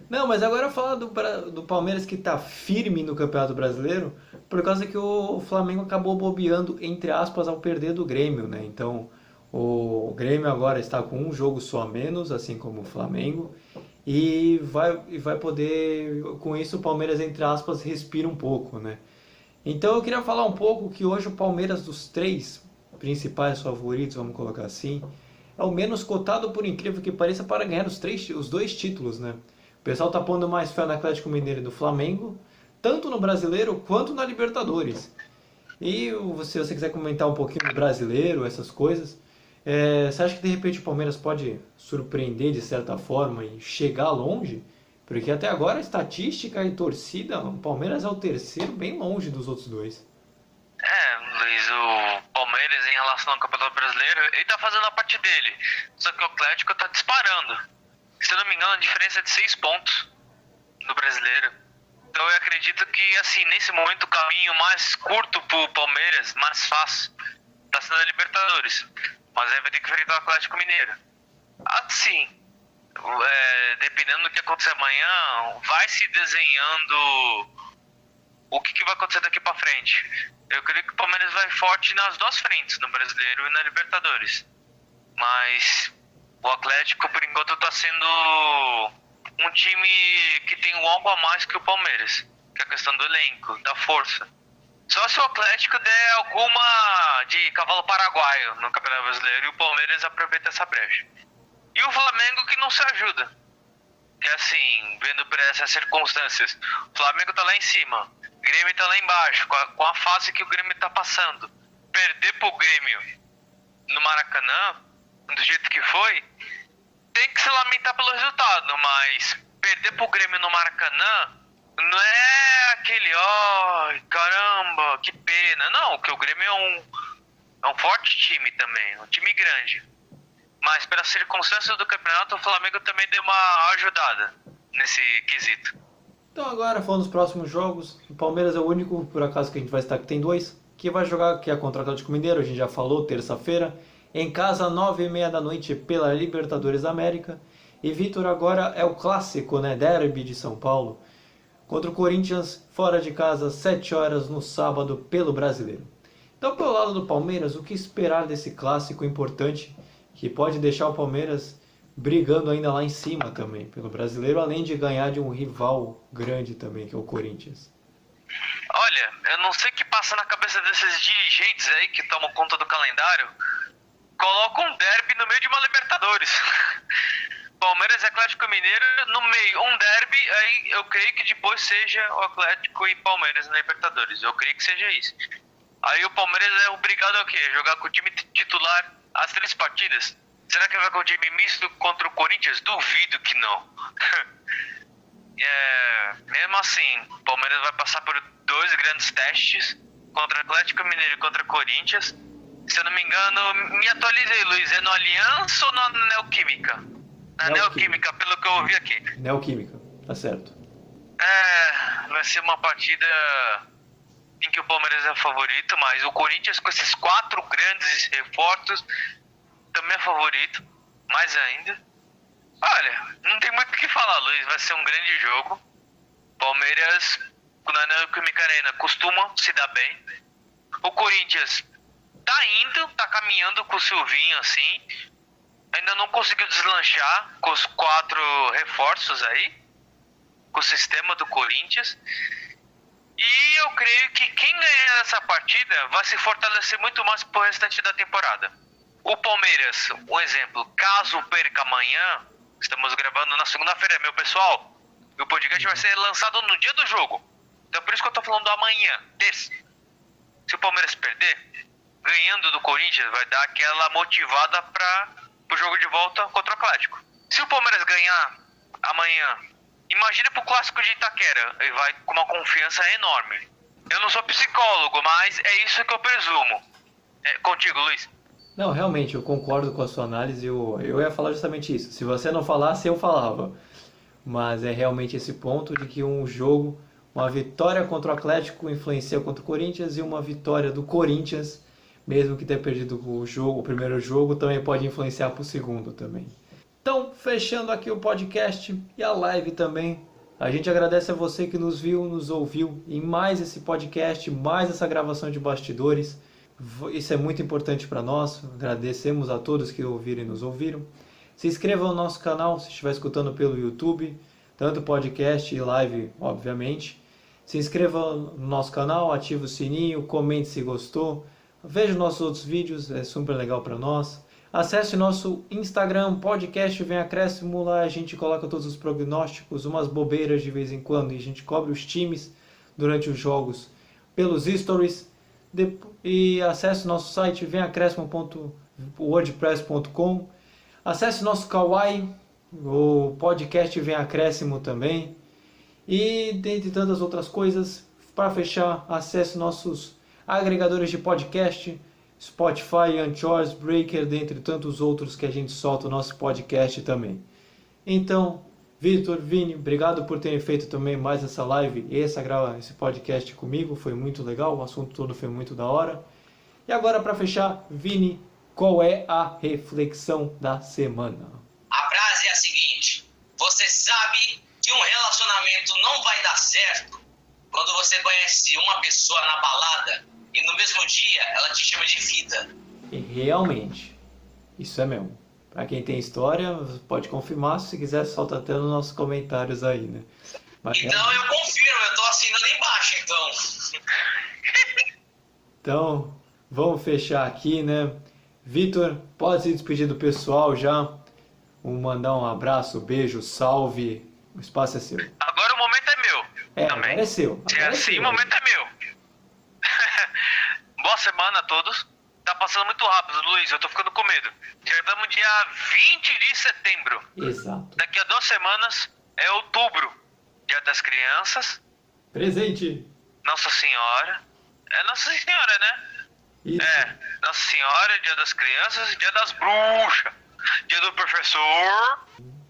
Não, mas agora eu falar do Palmeiras que tá firme no Campeonato Brasileiro, por causa que o Flamengo acabou bobeando, entre aspas, ao perder do Grêmio, né? Então, o Grêmio agora está com um jogo só a menos, assim como o Flamengo, e vai poder, com isso o Palmeiras, entre aspas, respira um pouco, né? Então eu queria falar um pouco que hoje o Palmeiras, dos três principais favoritos, vamos colocar assim, é o menos cotado, por incrível que pareça, para ganhar os dois títulos, né? O pessoal tá pondo mais fé no Atlético Mineiro e no Flamengo, tanto no Brasileiro quanto na Libertadores. E se você quiser comentar um pouquinho do Brasileiro, essas coisas, você acha que de repente o Palmeiras pode surpreender de certa forma e chegar longe? Porque até agora, estatística e torcida, o Palmeiras é o terceiro, bem longe dos outros dois. Luiz, o Palmeiras em relação ao Campeonato Brasileiro, ele tá fazendo a parte dele. Só que o Atlético tá disparando. Se eu não me engano, a diferença é de 6 pontos no Brasileiro. Então eu acredito que, assim, nesse momento o caminho mais curto pro Palmeiras, mais fácil, tá sendo a Libertadores. Mas aí vai ter que enfrentar o Atlético Mineiro. Assim, dependendo do que acontecer amanhã, vai se desenhando o que vai acontecer daqui pra frente. Eu creio que o Palmeiras vai forte nas duas frentes, no Brasileiro e na Libertadores. Mas o Atlético, por enquanto, tá sendo um time que tem algo a mais que o Palmeiras, que é a questão do elenco, da força. Só se o Atlético der alguma de cavalo paraguaio no Campeonato Brasileiro e o Palmeiras aproveita essa brecha. E o Flamengo que não se ajuda. Que assim, vendo por essas circunstâncias, o Flamengo tá lá em cima, o Grêmio tá lá embaixo, com a fase que o Grêmio tá passando. Perder pro Grêmio no Maracanã, do jeito que foi, tem que se lamentar pelo resultado, mas perder pro Grêmio no Maracanã não é aquele, caramba, que pena. Não, porque o Grêmio é um forte time também, um time grande. Mas pelas circunstâncias do campeonato, o Flamengo também deu uma ajudada nesse quesito. Então agora, falando dos próximos jogos, o Palmeiras é o único, por acaso, que a gente vai estar que tem dois, que vai jogar, que é contra o Atlético Mineiro, a gente já falou, terça-feira, em casa, 9h30 da noite, pela Libertadores da América. E Vitor, agora é o clássico, né, derby de São Paulo, contra o Corinthians, fora de casa, 7 horas no sábado, pelo Brasileiro. Então, pelo lado do Palmeiras, o que esperar desse clássico importante, que pode deixar o Palmeiras brigando ainda lá em cima também, pelo Brasileiro, além de ganhar de um rival grande também, que é o Corinthians? Olha, eu não sei o que passa na cabeça desses dirigentes aí que tomam conta do calendário, colocam um derby no meio de uma Libertadores. Palmeiras e Atlético Mineiro no meio, um derby, aí eu creio que depois seja o Atlético e Palmeiras na Libertadores, eu creio que seja isso. Aí o Palmeiras é obrigado a quê? Jogar com o time titular as 3 partidas? Será que vai com o time misto contra o Corinthians? Duvido que não. Mesmo assim, o Palmeiras vai passar por 2 grandes testes, contra Atlético Mineiro e contra Corinthians. Se eu não me engano, me atualiza aí, Luiz, é no Aliança ou na Neoquímica? Na Neoquímica, pelo que eu ouvi aqui. Neoquímica, tá certo. Vai ser uma partida em que o Palmeiras é favorito, mas o Corinthians com esses 4 grandes reforços também é favorito, mais ainda. Olha, não tem muito o que falar, Luiz, vai ser um grande jogo. Palmeiras, na Neoquímica Arena, costuma se dar bem. O Corinthians tá caminhando com o Silvinho, assim. Ainda não conseguiu deslanchar com os 4 reforços aí, com o sistema do Corinthians. E eu creio que quem ganhar essa partida vai se fortalecer muito mais pro restante da temporada. O Palmeiras, um exemplo, caso perca amanhã, estamos gravando na segunda-feira, meu pessoal, o podcast vai ser lançado no dia do jogo. Então por isso que eu tô falando do amanhã, terça. Se o Palmeiras perder, ganhando do Corinthians, vai dar aquela motivada pro jogo de volta contra o Atlético. Se o Palmeiras ganhar amanhã, imagina pro clássico de Itaquera, ele vai com uma confiança enorme. Eu não sou psicólogo, mas é isso que eu presumo. Contigo, Luiz. Não, realmente, eu concordo com a sua análise, eu ia falar justamente isso. Se você não falasse, eu falava. Mas é realmente esse ponto de que um jogo, uma vitória contra o Atlético influencia contra o Corinthians e uma vitória do Corinthians, mesmo que tenha perdido o primeiro jogo, também pode influenciar para o segundo também. Então, fechando aqui o podcast e a live também. A gente agradece a você que nos viu, nos ouviu em mais esse podcast, mais essa gravação de bastidores. Isso é muito importante para nós. Agradecemos a todos que ouviram e nos ouviram. Se inscreva no nosso canal se estiver escutando pelo YouTube, tanto podcast e live, obviamente. Se inscreva no nosso canal, ative o sininho, comente se gostou. Veja nossos outros vídeos, é super legal para nós. Acesse nosso Instagram, podcast Vem Acréscimo, lá a gente coloca todos os prognósticos, umas bobeiras de vez em quando, e a gente cobre os times durante os jogos pelos stories. E acesse nosso site vemacréscimo.wordpress.com. Acesse nosso Kawaii, o podcast Vem Acréscimo também. E dentre tantas outras coisas, para fechar, acesse nossos agregadores de podcast, Spotify, Anchor, Breaker, dentre tantos outros que a gente solta o nosso podcast também. Então, Vitor, Vini, obrigado por terem feito também mais essa live e esse podcast comigo. Foi muito legal, o assunto todo foi muito da hora. E agora, para fechar, Vini, qual é a reflexão da semana? A frase é a seguinte: você sabe que um relacionamento não vai dar certo quando você conhece uma pessoa na balada e no mesmo dia ela te chama de vida. E realmente, isso é mesmo. Para quem tem história, pode confirmar, se quiser solta até nos nossos comentários aí, né? Mas, então eu confirmo, eu tô assinando ali embaixo, então. Então, vamos fechar aqui, né? Vitor, pode se despedir do pessoal já. Mandar um abraço, beijo, salve. O espaço é seu. Agora o momento é meu. Também. Agora é seu. Se é assim, o momento é meu. Boa semana a todos. Tá passando muito rápido, Luiz, eu tô ficando com medo. Já estamos dia 20 de setembro. Exato. Daqui a 2 semanas é outubro. Dia das Crianças. Presente. Nossa Senhora. É Nossa Senhora, né? Isso. É, Nossa Senhora, Dia das Crianças, Dia das Bruxas, Dia do Professor.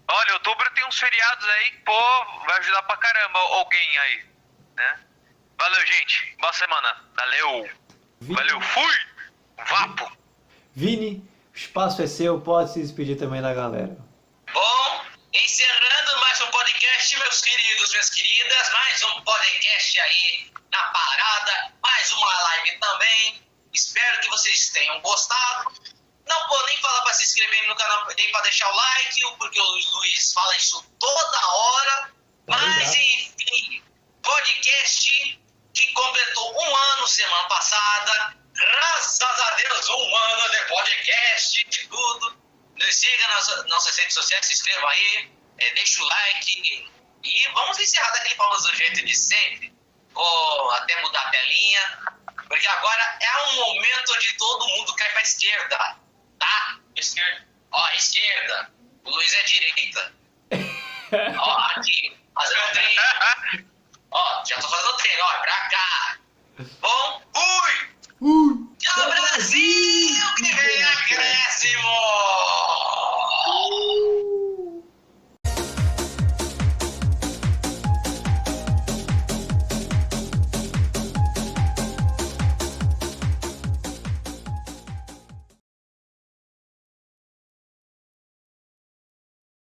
Olha, outubro tem uns feriados aí, pô, vai ajudar pra caramba alguém aí, né? Valeu, gente. Boa semana. Valeu. Vini. Valeu, fui. Vapo. Vini, o espaço é seu, pode se despedir também da galera. Bom, encerrando mais um podcast, meus queridos, minhas queridas, mais um podcast aí na parada, mais uma live também. Espero que vocês tenham gostado. Não vou nem falar para se inscrever no canal, nem para deixar o like, porque o Luiz fala isso toda hora. Mas, enfim, podcast que completou 1 ano semana passada. Graças a Deus, 1 ano de podcast, de tudo. Nos siga nas nossas redes sociais, se inscreva aí, deixa o like. E vamos encerrar daquele famoso jeito de sempre. Vou até mudar a telinha, porque agora é um momento de todo mundo cair para a esquerda. Tá? Esquerda. Ó, esquerda. O Luiz é direita. Ó, aqui. Fazendo o treino. Ó, já tô fazendo o treino. Ó, pra cá. Bom, fui!